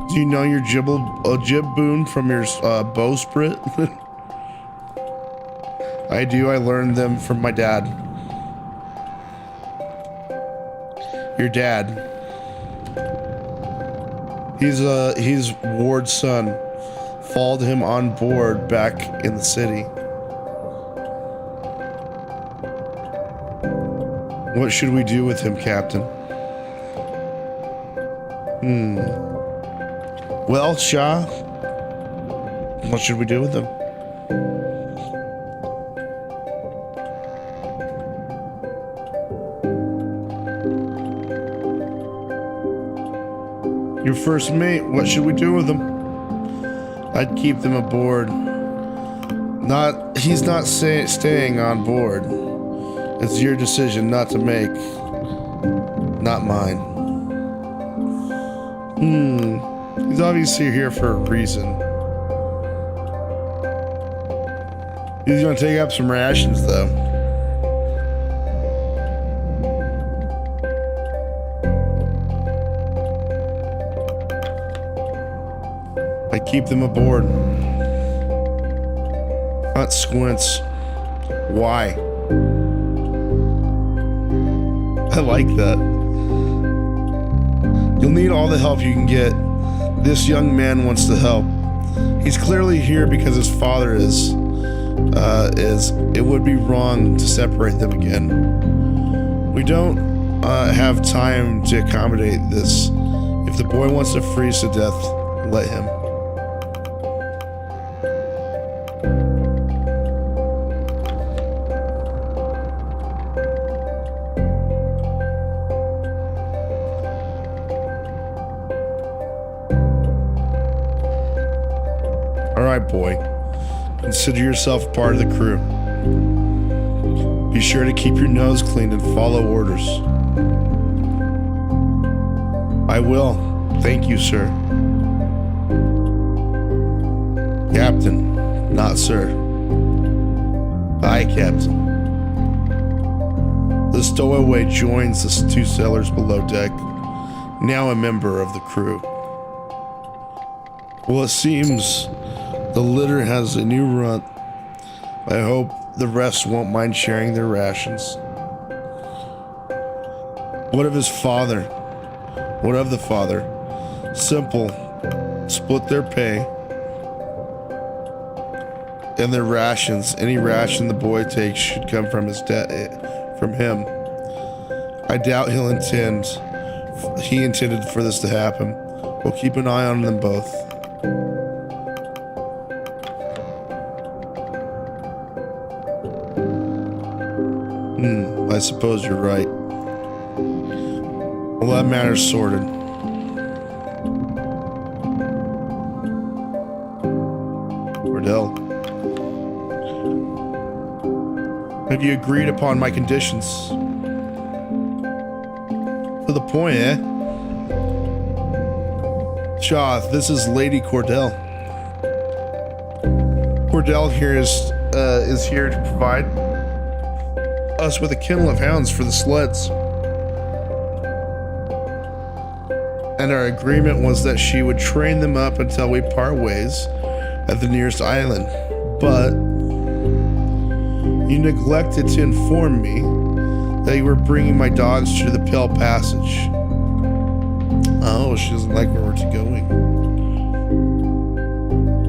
Do you know your jib boon from your bowsprit? I do, I learned them from my dad. Your dad. He's Ward's son. Followed him on board back in the city. What should we do with him, Captain? Well, Shah, what should we do with him? Your first mate, what should we do with them? I'd keep them aboard. He's not staying on board. It's your decision not to make. Not mine. He's obviously here for a reason. He's gonna take up some rations, though. I keep them aboard. Hunt squints. Why? I like that. You'll need all the help you can get. This young man wants to help. He's clearly here because his father is. It would be wrong to separate them again. We don't have time to accommodate this. If the boy wants to freeze to death, let him. All right, boy. Consider yourself a part of the crew. Be sure to keep your nose clean and follow orders. I will. Thank you, sir. Captain, not sir. Aye, Captain. The stowaway joins the two sailors below deck, now a member of the crew. Well, it seems the litter has a new runt. I hope the rest won't mind sharing their rations. What of his father? What of the father? Simple. Split their pay and their rations. Any ration the boy takes should come from from him. I doubt he intended for this to happen. We'll keep an eye on them both. I suppose you're right. Well, that matter's sorted. Cordell, have you agreed upon my conditions? To the point, eh? Shaw, this is Lady Cordell. Cordell here is here to provide us with a kennel of hounds for the sleds. And our agreement was that she would train them up until we part ways at the nearest island. But you neglected to inform me that you were bringing my dogs through the Pale Passage. Oh, she doesn't like where we're going.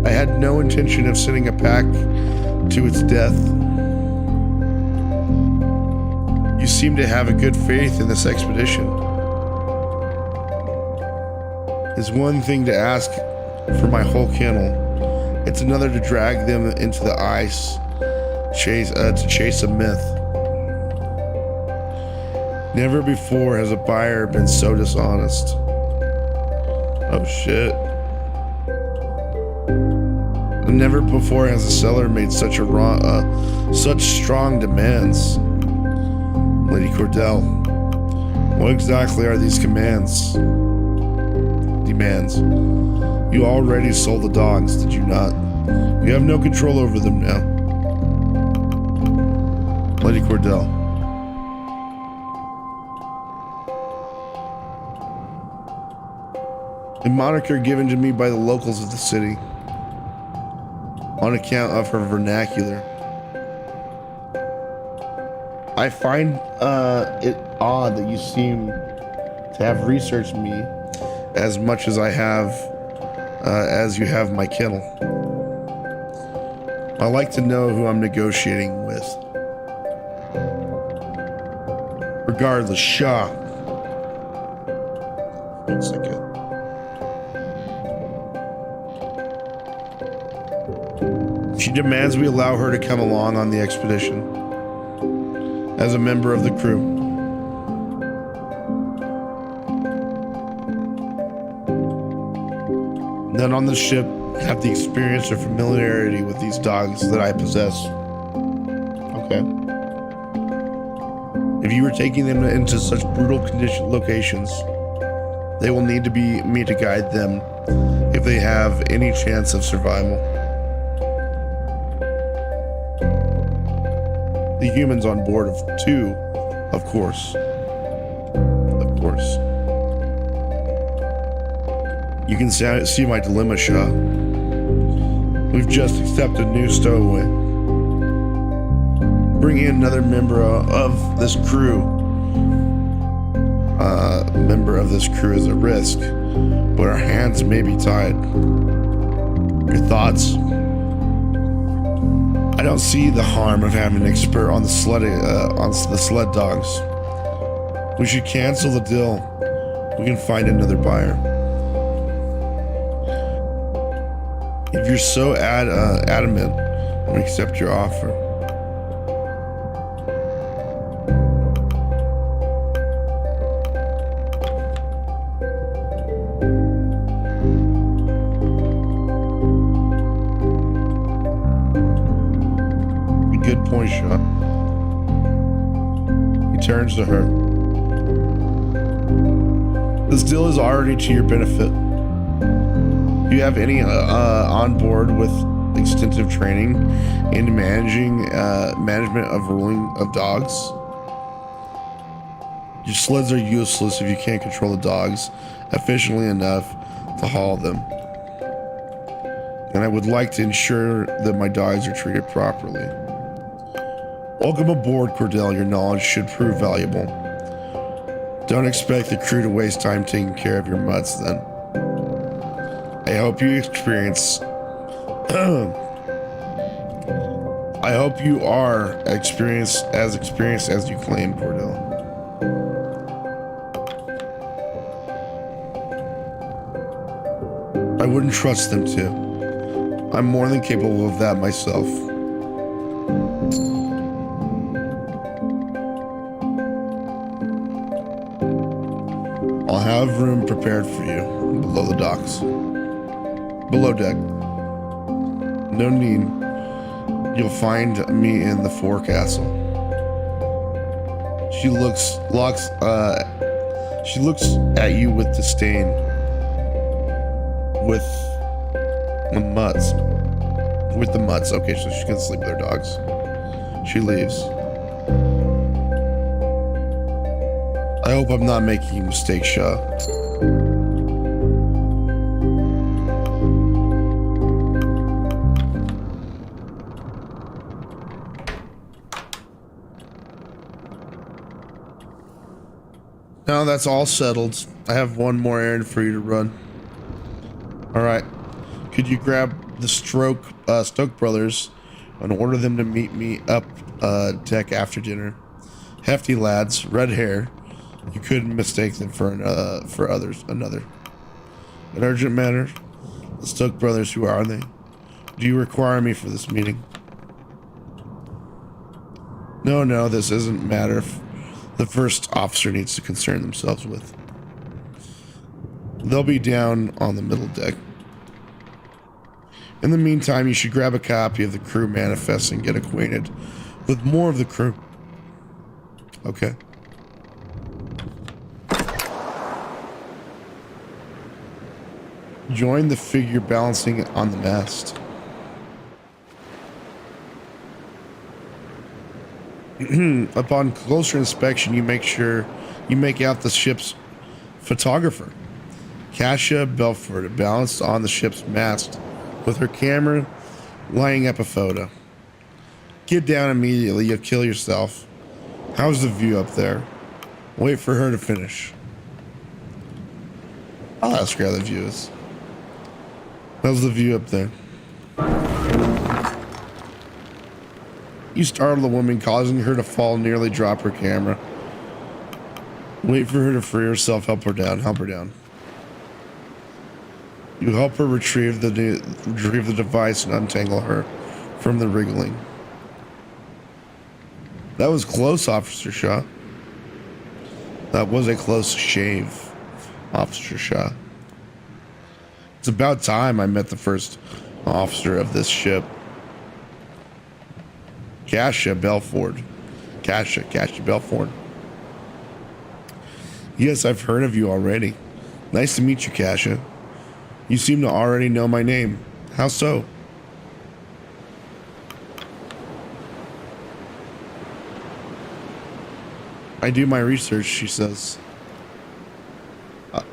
I had no intention of sending a pack to its death. You seem to have a good faith in this expedition. It's one thing to ask for my whole kennel. It's another to drag them into the ice to chase a myth. Never before has a buyer been so dishonest. Oh shit. And never before has a seller made such strong demands. Lady Cordell, what exactly are these demands? You already sold the dogs, did you not? You have no control over them now. Lady Cordell. A moniker given to me by the locals of the city on account of her vernacular. I find it odd that you seem to have researched me as much as I have, as you have my kennel. I like to know who I'm negotiating with. Regardless, Shaw. 1 second. She demands we allow her to come along on the expedition as a member of the crew. None on the ship have the experience or familiarity with these dogs that I possess. Okay. If you were taking them into such brutal locations, they will need to be me to guide them if they have any chance of survival. The humans on board of two, of course. Of course. You can see my dilemma, Shaw. We've just accepted a new stowaway. Bringing in another member of this crew member of this crew is a risk, but our hands may be tied. Your thoughts? I don't see the harm of having an expert on the sled dogs. We should cancel the deal. We can find another buyer. If you're so adamant, I'll accept your offer. Good point, Shaw. He turns to her. This deal is already to your benefit. Do you have any on board with extensive training in management of ruling of dogs? Your sleds are useless if you can't control the dogs efficiently enough to haul them. And I would like to ensure that my dogs are treated properly. Welcome aboard, Cordell. Your knowledge should prove valuable. Don't expect the crew to waste time taking care of your mutts then. I hope you I hope you are experienced as you claim, Cordell. I wouldn't trust them to. I'm more than capable of that myself. I'll have room prepared for you below the docks. Below deck. No need. You'll find me in the forecastle. She looks at you with disdain. With the mutts. Okay, so she can sleep with her dogs. She leaves. I hope I'm not making a mistake, Shaw. Now that's all settled. I have one more errand for you to run. All right. Could you grab the Stoke brothers and order them to meet me up deck after dinner? Hefty lads, red hair. You couldn't mistake them for another. An urgent matter? The Stoke brothers, who are they? Do you require me for this meeting? No, this isn't a matter the first officer needs to concern themselves with. They'll be down on the middle deck. In the meantime, you should grab a copy of the crew manifest and get acquainted with more of the crew. Okay. Join the figure balancing on the mast. Upon closer inspection, you make out the ship's photographer, Kasia Belford, balanced on the ship's mast with her camera lining up a photo. Get down immediately, you'll kill yourself. How's the view up there? Wait for her to finish. I'll ask her how the view is. How's the view up there? You startle the woman, causing her to fall, nearly drop her camera. Wait for her to free herself, help her down. You help her retrieve the device and untangle her from the wriggling. That was close, Officer Shaw. That was a close shave, Officer Shaw. It's about time I met the first officer of this ship. Kasia Belford. Kasia Belford. Yes, I've heard of you already. Nice to meet you, Kasia. You seem to already know my name. How so? I do my research, she says.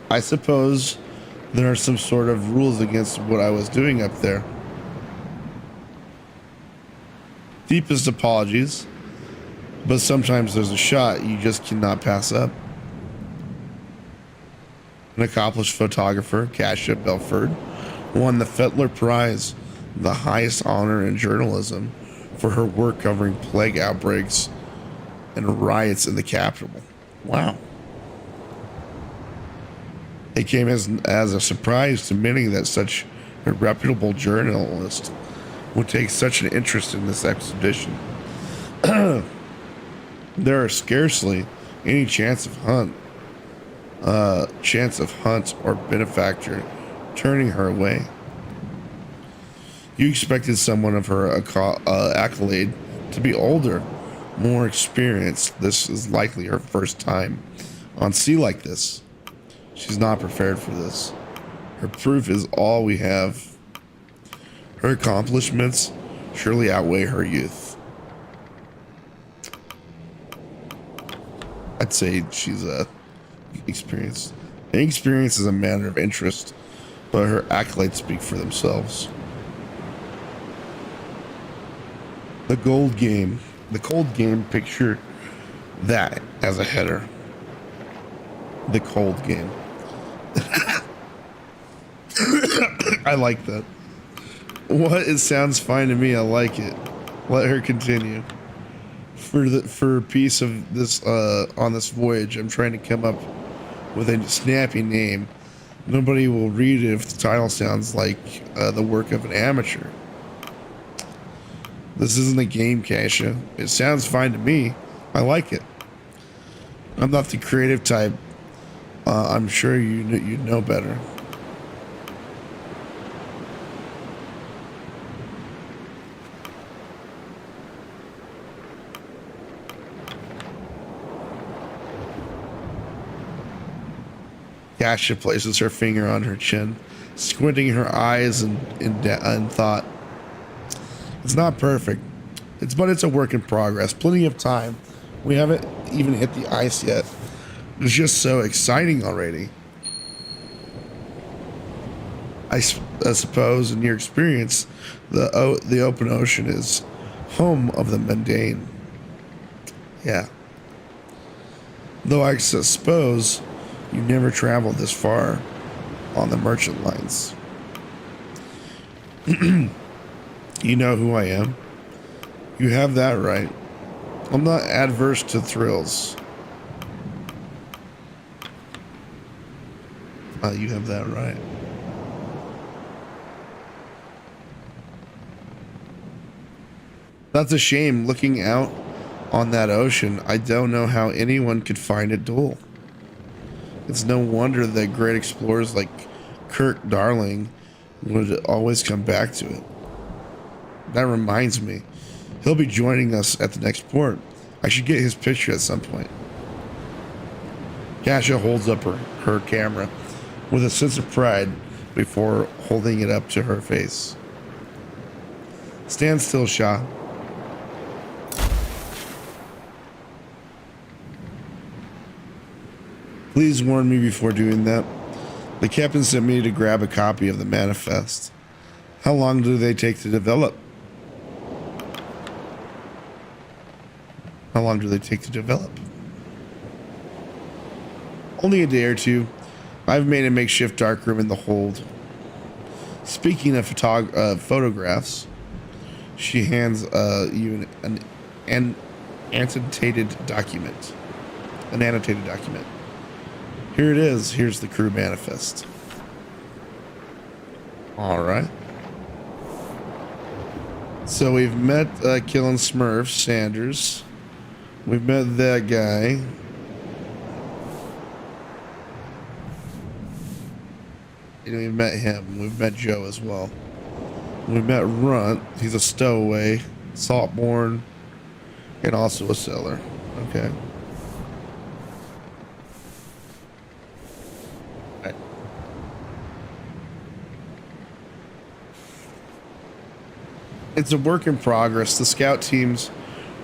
I suppose there are some sort of rules against what I was doing up there. Deepest apologies, but sometimes there's a shot you just cannot pass up. An accomplished photographer, Kasia Belford, won the Fettler Prize, the highest honor in journalism, for her work covering plague outbreaks and riots in the capital. Wow. It came as a surprise to many that such a reputable journalist would take such an interest in this expedition. There are scarcely any chance of Hunt or benefactor turning her away. You expected someone of her accolade to be older, more experienced. This is likely her first time on sea like this. She's not prepared for this. Her proof is all we have. Her accomplishments surely outweigh her youth. I'd say she's experienced. Experience is a matter of interest, but her accolades speak for themselves. The gold game. The cold game, picture that as a header. The cold game. I like that. What? It sounds fine to me. I like it. Let her continue. For a piece of this on this voyage, I'm trying to come up with a snappy name. Nobody will read it if the title sounds like the work of an amateur. This isn't a game, Kasia. It sounds fine to me. I like it. I'm not the creative type. I'm sure you know better. Kasia places her finger on her chin, squinting her eyes in thought. It's not perfect. But it's a work in progress. Plenty of time. We haven't even hit the ice yet. It's just so exciting already. I suppose, in your experience, the open ocean is home of the mundane. Yeah. Though I suppose you never traveled this far on the merchant lines. You know who I am. You have that right. I'm not adverse to thrills. You have that right. That's a shame. Looking out on that ocean, I don't know how anyone could find it dull. It's no wonder that great explorers like Kirk Darling would always come back to it. That reminds me, he'll be joining us at the next port. I should get his picture at some point. Kasia holds up her camera with a sense of pride before holding it up to her face. Stand still, Shah. Please warn me before doing that. The captain sent me to grab a copy of the manifest. How long do they take to develop? How long do they take to develop? Only a day or two. I've made a makeshift darkroom in the hold. Speaking of photographs, she hands you an annotated document. An annotated document. Here it is. Here's the crew manifest. All right. So we've met Killing Smurf, Sanders. We've met that guy. And we've met him. We've met Joe as well. We've met Runt. He's a stowaway, saltborn, and also a sailor. Okay. Right. It's a work in progress. The scout teams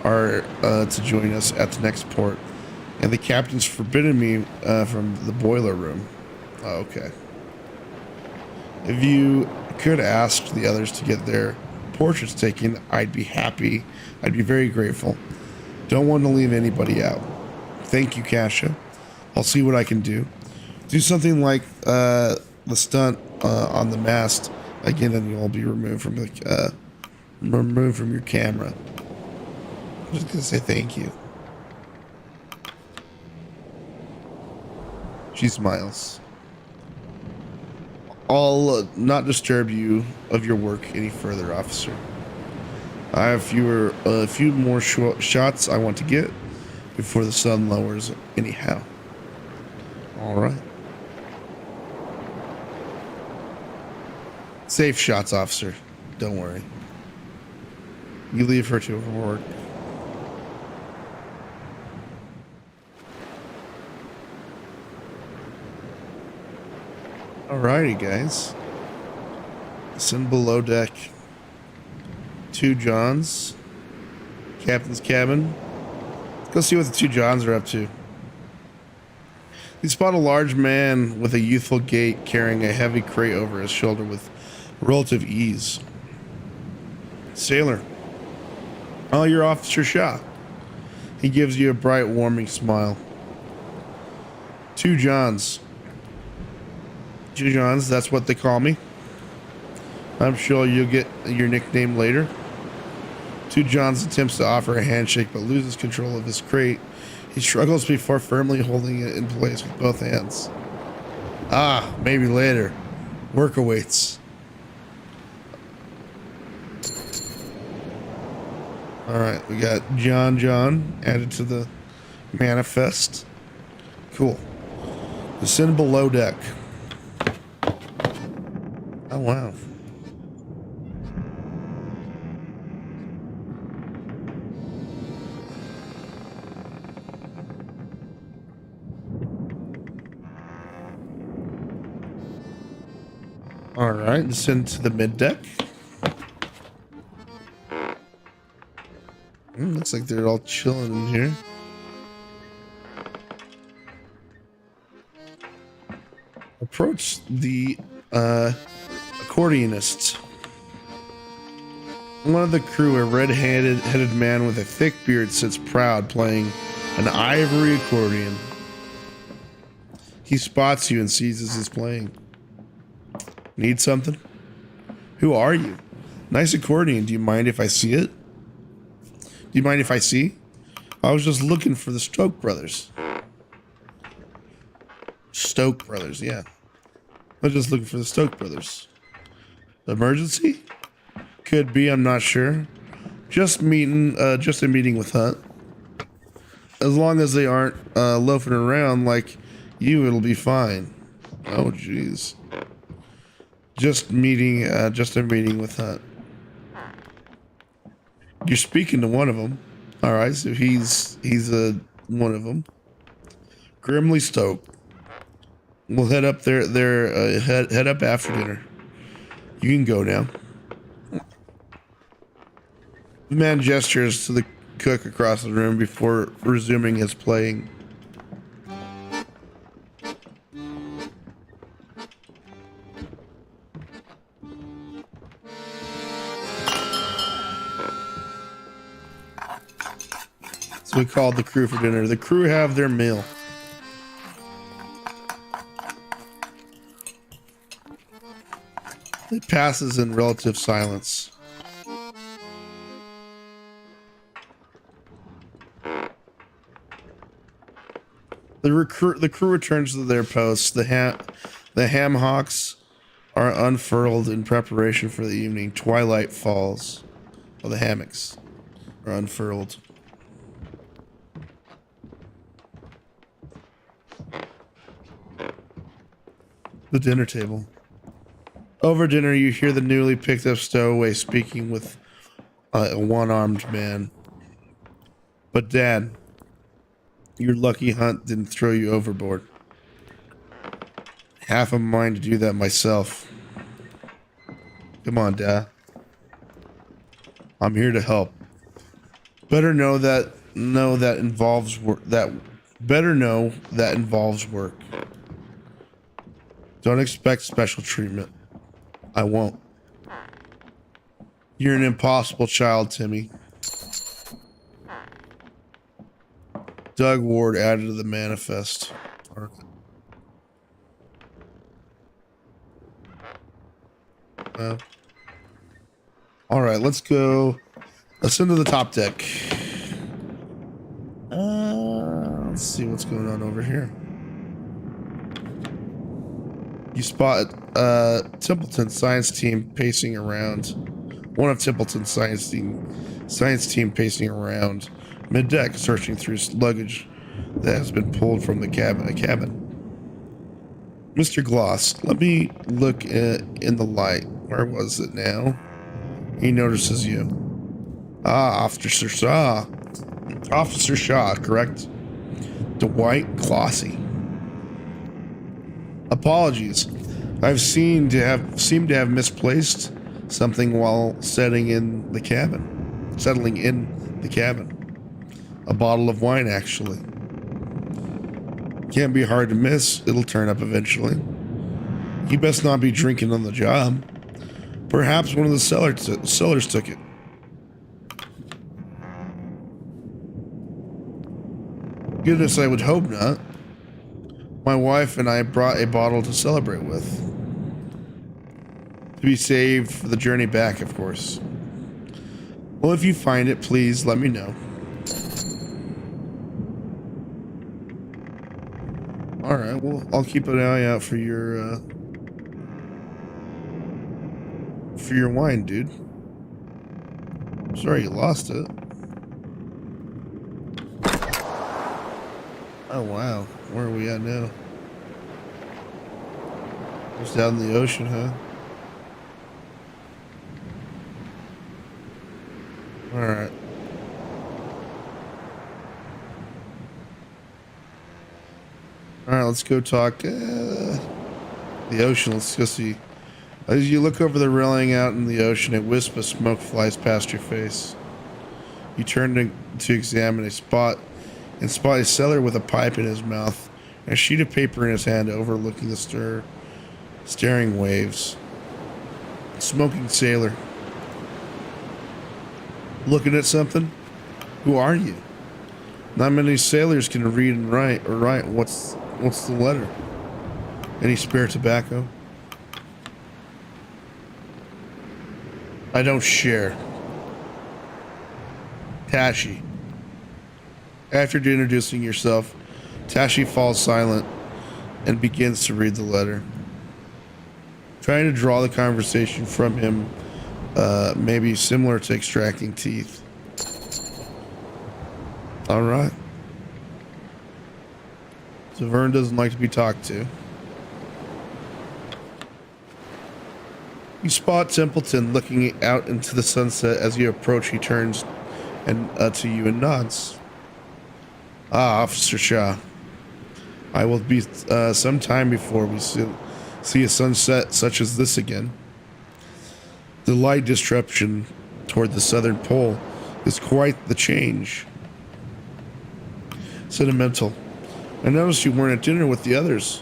are to join us at the next port, and the captain's forbidden me from the boiler room. Oh, okay. If you could ask the others to get their portraits taken, I'd be happy. I'd be very grateful. Don't want to leave anybody out. Thank you, Kasia. I'll see what I can do. Do something like the stunt on the mast again, and you'll be removed from your camera. I'm just gonna say thank you. She smiles. I'll not disturb you of your work any further, officer. I have a few more shots I want to get before the sun lowers anyhow. All right. Safe shots, officer. Don't worry. You leave her to her work. Alrighty, guys. Send below deck. 2 Johns. Captain's cabin. Let's go see what the 2 Johns are up to. You spot a large man with a youthful gait carrying a heavy crate over his shoulder with relative ease. Sailor. Oh, you're Officer Shaw. He gives you a bright, warming smile. 2 Johns. 2 Johns, that's what they call me. I'm sure you'll get your nickname later. 2 Johns attempts to offer a handshake but loses control of his crate. He struggles before firmly holding it in place with both hands. Ah, maybe later. Work awaits. Alright, we got John added to the manifest. Cool. Descend below deck. Oh, wow. All right, descend to the mid deck. Looks like they're all chilling in here. Approach the accordionist. One of the crew, a red-headed man with a thick beard, sits proud playing an ivory accordion. He spots you and seizes his playing. Need something? Who are you? Nice accordion. Do you mind if I see it? Do you mind if I see? I was just looking for the Stoke Brothers. Stoke Brothers, yeah. I was just looking for the Stoke Brothers. Emergency? Could be, I'm not sure. Just a meeting with Hunt. As long as they aren't loafing around like you, it'll be fine. Oh, jeez. Just a meeting with Hunt. You're speaking to one of them. All right, so he's one of them. Grimly stoked. We'll head up there. Head up after dinner. You can go now. The man gestures to the cook across the room before resuming his playing. So we called the crew for dinner. The crew have their meal. It passes in relative silence. The crew returns to their posts. The ham hocks are unfurled in preparation for the evening. Twilight falls. Oh, the hammocks are unfurled. The dinner table. Over dinner, you hear the newly picked up stowaway speaking with a one-armed man. But Dad, your lucky Hunt didn't throw you overboard. Half a mind to do that myself. Come on, Dad. I'm here to help. Better know that involves work. Don't expect special treatment. I won't. You're an impossible child, Timmy. Doug Ward added to the manifest. All right, let's go. Let's into the top deck. Let's see what's going on over here. You spot Templeton's science team pacing around. One of Templeton's science team pacing around mid-deck, searching through luggage that has been pulled from the cabin. Mr. Gloss, let me look in the light. Where was it now? He notices you. Ah, Officer Shaw. Officer Shaw, correct? Dwight Glossy. Apologies. I've seemed to have misplaced something while settling in the cabin. A bottle of wine, actually. Can't be hard to miss. It'll turn up eventually. You best not be drinking on the job. Perhaps one of the sellers took it. Goodness, I would hope not. My wife and I brought a bottle to celebrate with. To be saved for the journey back, of course. Well, if you find it, please let me know. Alright, well, I'll keep an eye out for your wine, dude. Sorry you lost it. Oh, wow. Where are we at now? Just down in the ocean, huh? Alright. Alright, let's go talk the ocean. Let's go see. As you look over the railing out in the ocean, a wisp of smoke flies past your face. You turn to examine a spot a sailor with a pipe in his mouth and a sheet of paper in his hand overlooking the staring waves. Smoking sailor. Looking at something? Who are you? Not many sailors can read and write, or write. What's the letter? Any spare tobacco? I don't share. Tashi. After introducing yourself, Tashi falls silent and begins to read the letter. Trying to draw the conversation from him may be similar to extracting teeth. Alright. So Vern doesn't like to be talked to. You spot Templeton looking out into the sunset. As you approach, he turns to you and nods. Ah, Officer Shaw. I will be some time before we see a sunset such as this again. The light disruption toward the southern pole is quite the change. Sentimental. I noticed you weren't at dinner with the others.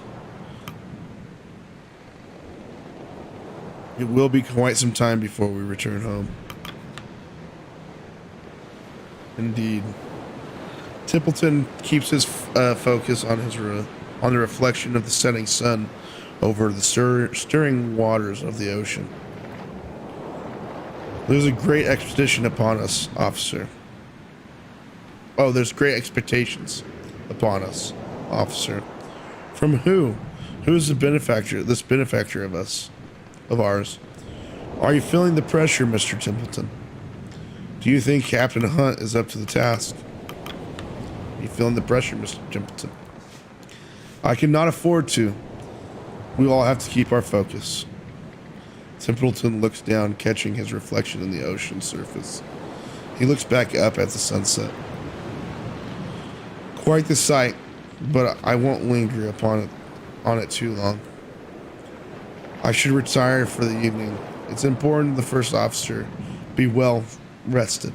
It will be quite some time before we return home. Indeed. Templeton keeps his focus on the reflection of the setting sun over the stirring waters of the ocean. There's a great expedition upon us, officer. Oh, there's great expectations upon us, officer. From who? Who is the benefactor? This benefactor of ours. Are you feeling the pressure, Mr. Templeton? Do you think Captain Hunt is up to the task? Are you feeling the pressure, Mr. Templeton? I cannot afford to. We all have to keep our focus. Templeton looks down, catching his reflection in the ocean surface. He looks back up at the sunset. Quite the sight, but I won't linger on it too long. I should retire for the evening. It's important the first officer be well rested.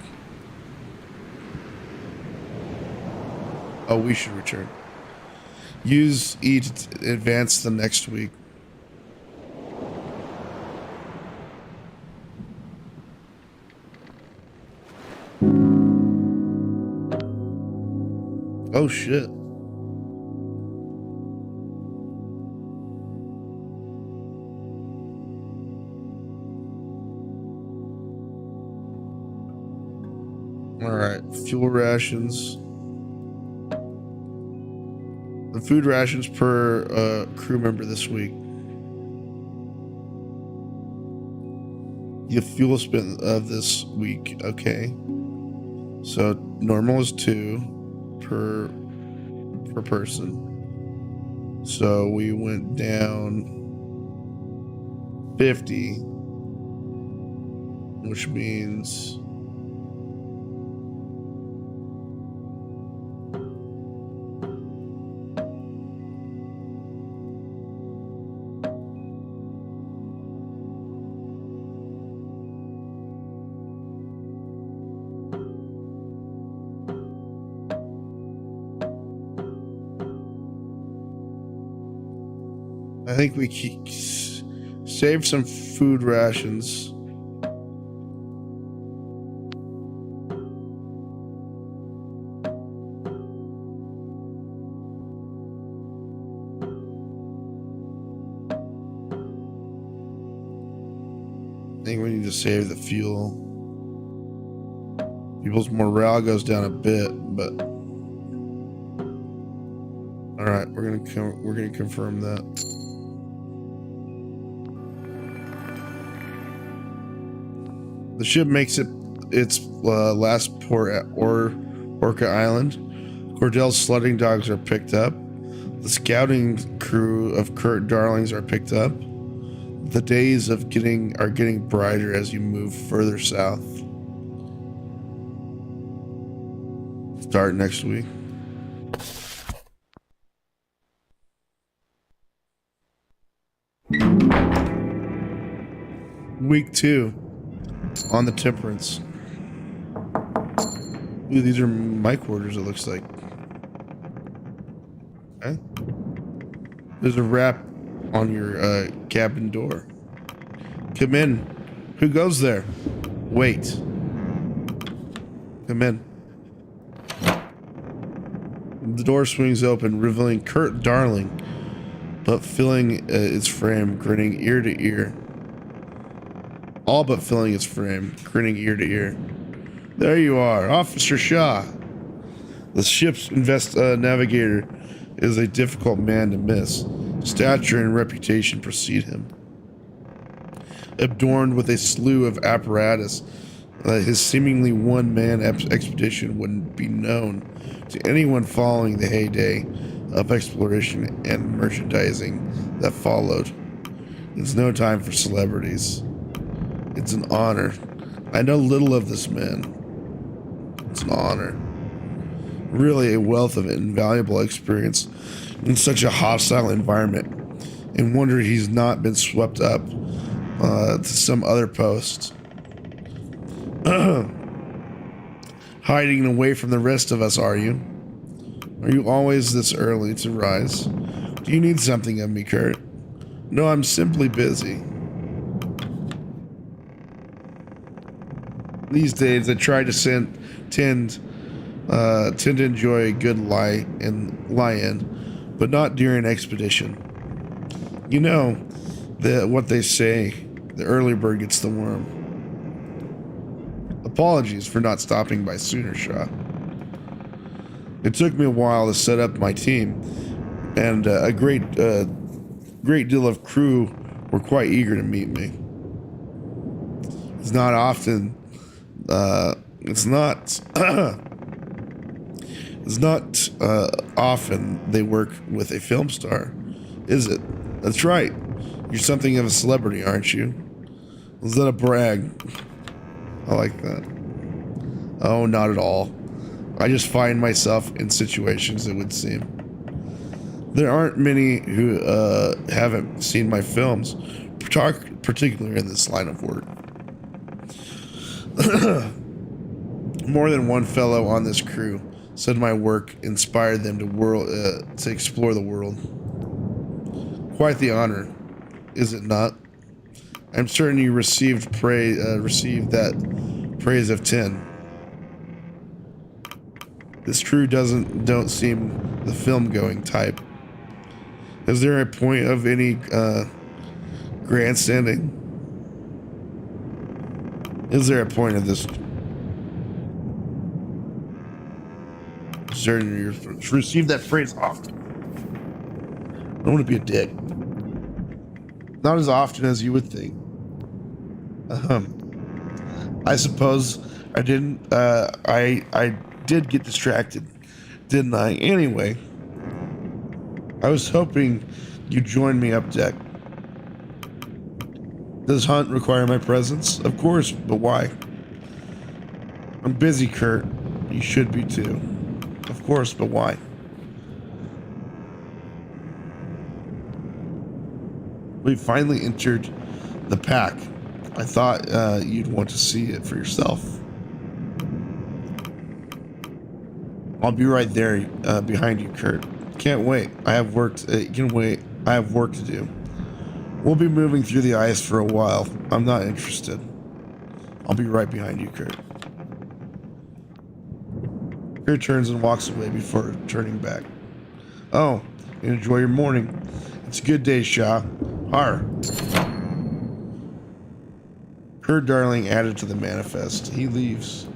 Oh, we should return. Use E to advance the next week. Oh shit. fuel rations. The food rations per crew member this week. The fuel spent of this week. Okay. So normal is 2 per person. So we went down 50, which means I think we save some food rations. I think we need to save the fuel. People's morale goes down a bit, but all right, we're gonna confirm that. The ship makes its last port at Orca Island. Cordell's sledding dogs are picked up. The scouting crew of Kurt Darlings are picked up. The days are getting brighter as you move further south. Start next week. Week 2 on the Temperance. Ooh, these are my quarters, it looks like. Okay. There's a wrap on your cabin door. Come in. Who goes there? Wait. Come in. The door swings open, revealing Kurt Darling, but filling its frame, grinning ear to ear. All but filling its frame, grinning ear to ear. There you are, Officer Shaw. The ship's navigator is a difficult man to miss. Stature and reputation precede him. Adorned with a slew of apparatus, his seemingly one-man expedition wouldn't be known to anyone following the heyday of exploration and merchandising that followed. It's no time for celebrities. It's an honor. I know little of this man. It's an honor. Really a wealth of invaluable experience in such a hostile environment, and wonder he's not been swept up to some other post. Hiding away from the rest of us, are you? Are you always this early to rise? Do you need something of me, Kurt? No, I'm simply busy. These days, I try to tend to enjoy a good lie-in, but not during expedition. You know, what they say, the early bird gets the worm. Apologies for not stopping by sooner, Shaw. It took me a while to set up my team, and a great deal of crew were quite eager to meet me. It's not often often they work with a film star, is it? That's right. You're something of a celebrity, aren't you? Is that a brag? I like that. Oh, not at all. I just find myself in situations, it would seem. There aren't many who haven't seen my films, particularly in this line of work. More than one fellow on this crew said my work inspired them to explore the world. Quite the honor, is it not? I'm certain you received that praise of 10. This crew don't seem the film-going type. Is there a point of any grandstanding? Is there a point of this? inserted in your throat. Receive that phrase often. I don't want to be a dick. Not as often as you would think. I suppose I didn't. I did get distracted, didn't I? Anyway, I was hoping you'd join me up deck. Does hunt require my presence? Of course, but why? I'm busy, Kurt. You should be too. Of course, but why? We finally entered the pack. I thought you'd want to see it for yourself. I'll be right there behind you, Kurt. Can't wait. I have work. Can wait. I have work to do. We'll be moving through the ice for a while. I'm not interested. I'll be right behind you, Kurt. Kurt turns and walks away before turning back. Oh, enjoy your morning. It's a good day, Shah. Har. Kurt Darling added to the manifest. He leaves.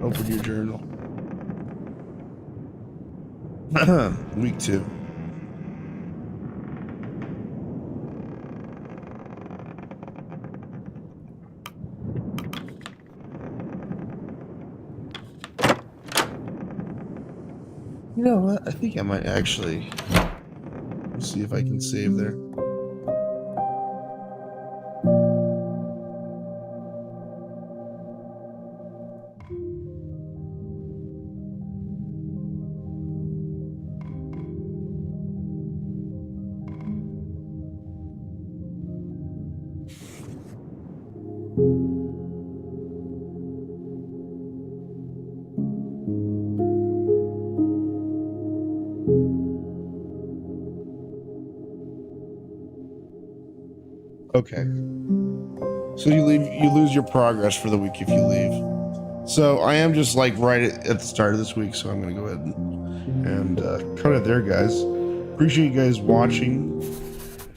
Open your journal. Week 2. You know what? I think I might actually see if I can save there. Okay. So you leave, you lose your progress for the week if you leave. So I am just like right at the start of this week, so I'm gonna go ahead and cut it there, guys. Appreciate you guys watching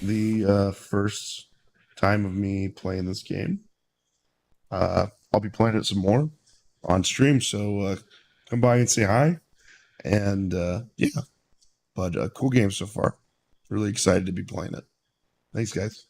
the first time of me playing this game. I'll be playing it some more on stream, so come by and say hi. And yeah, but cool game so far. Really excited to be playing it. Thanks, guys.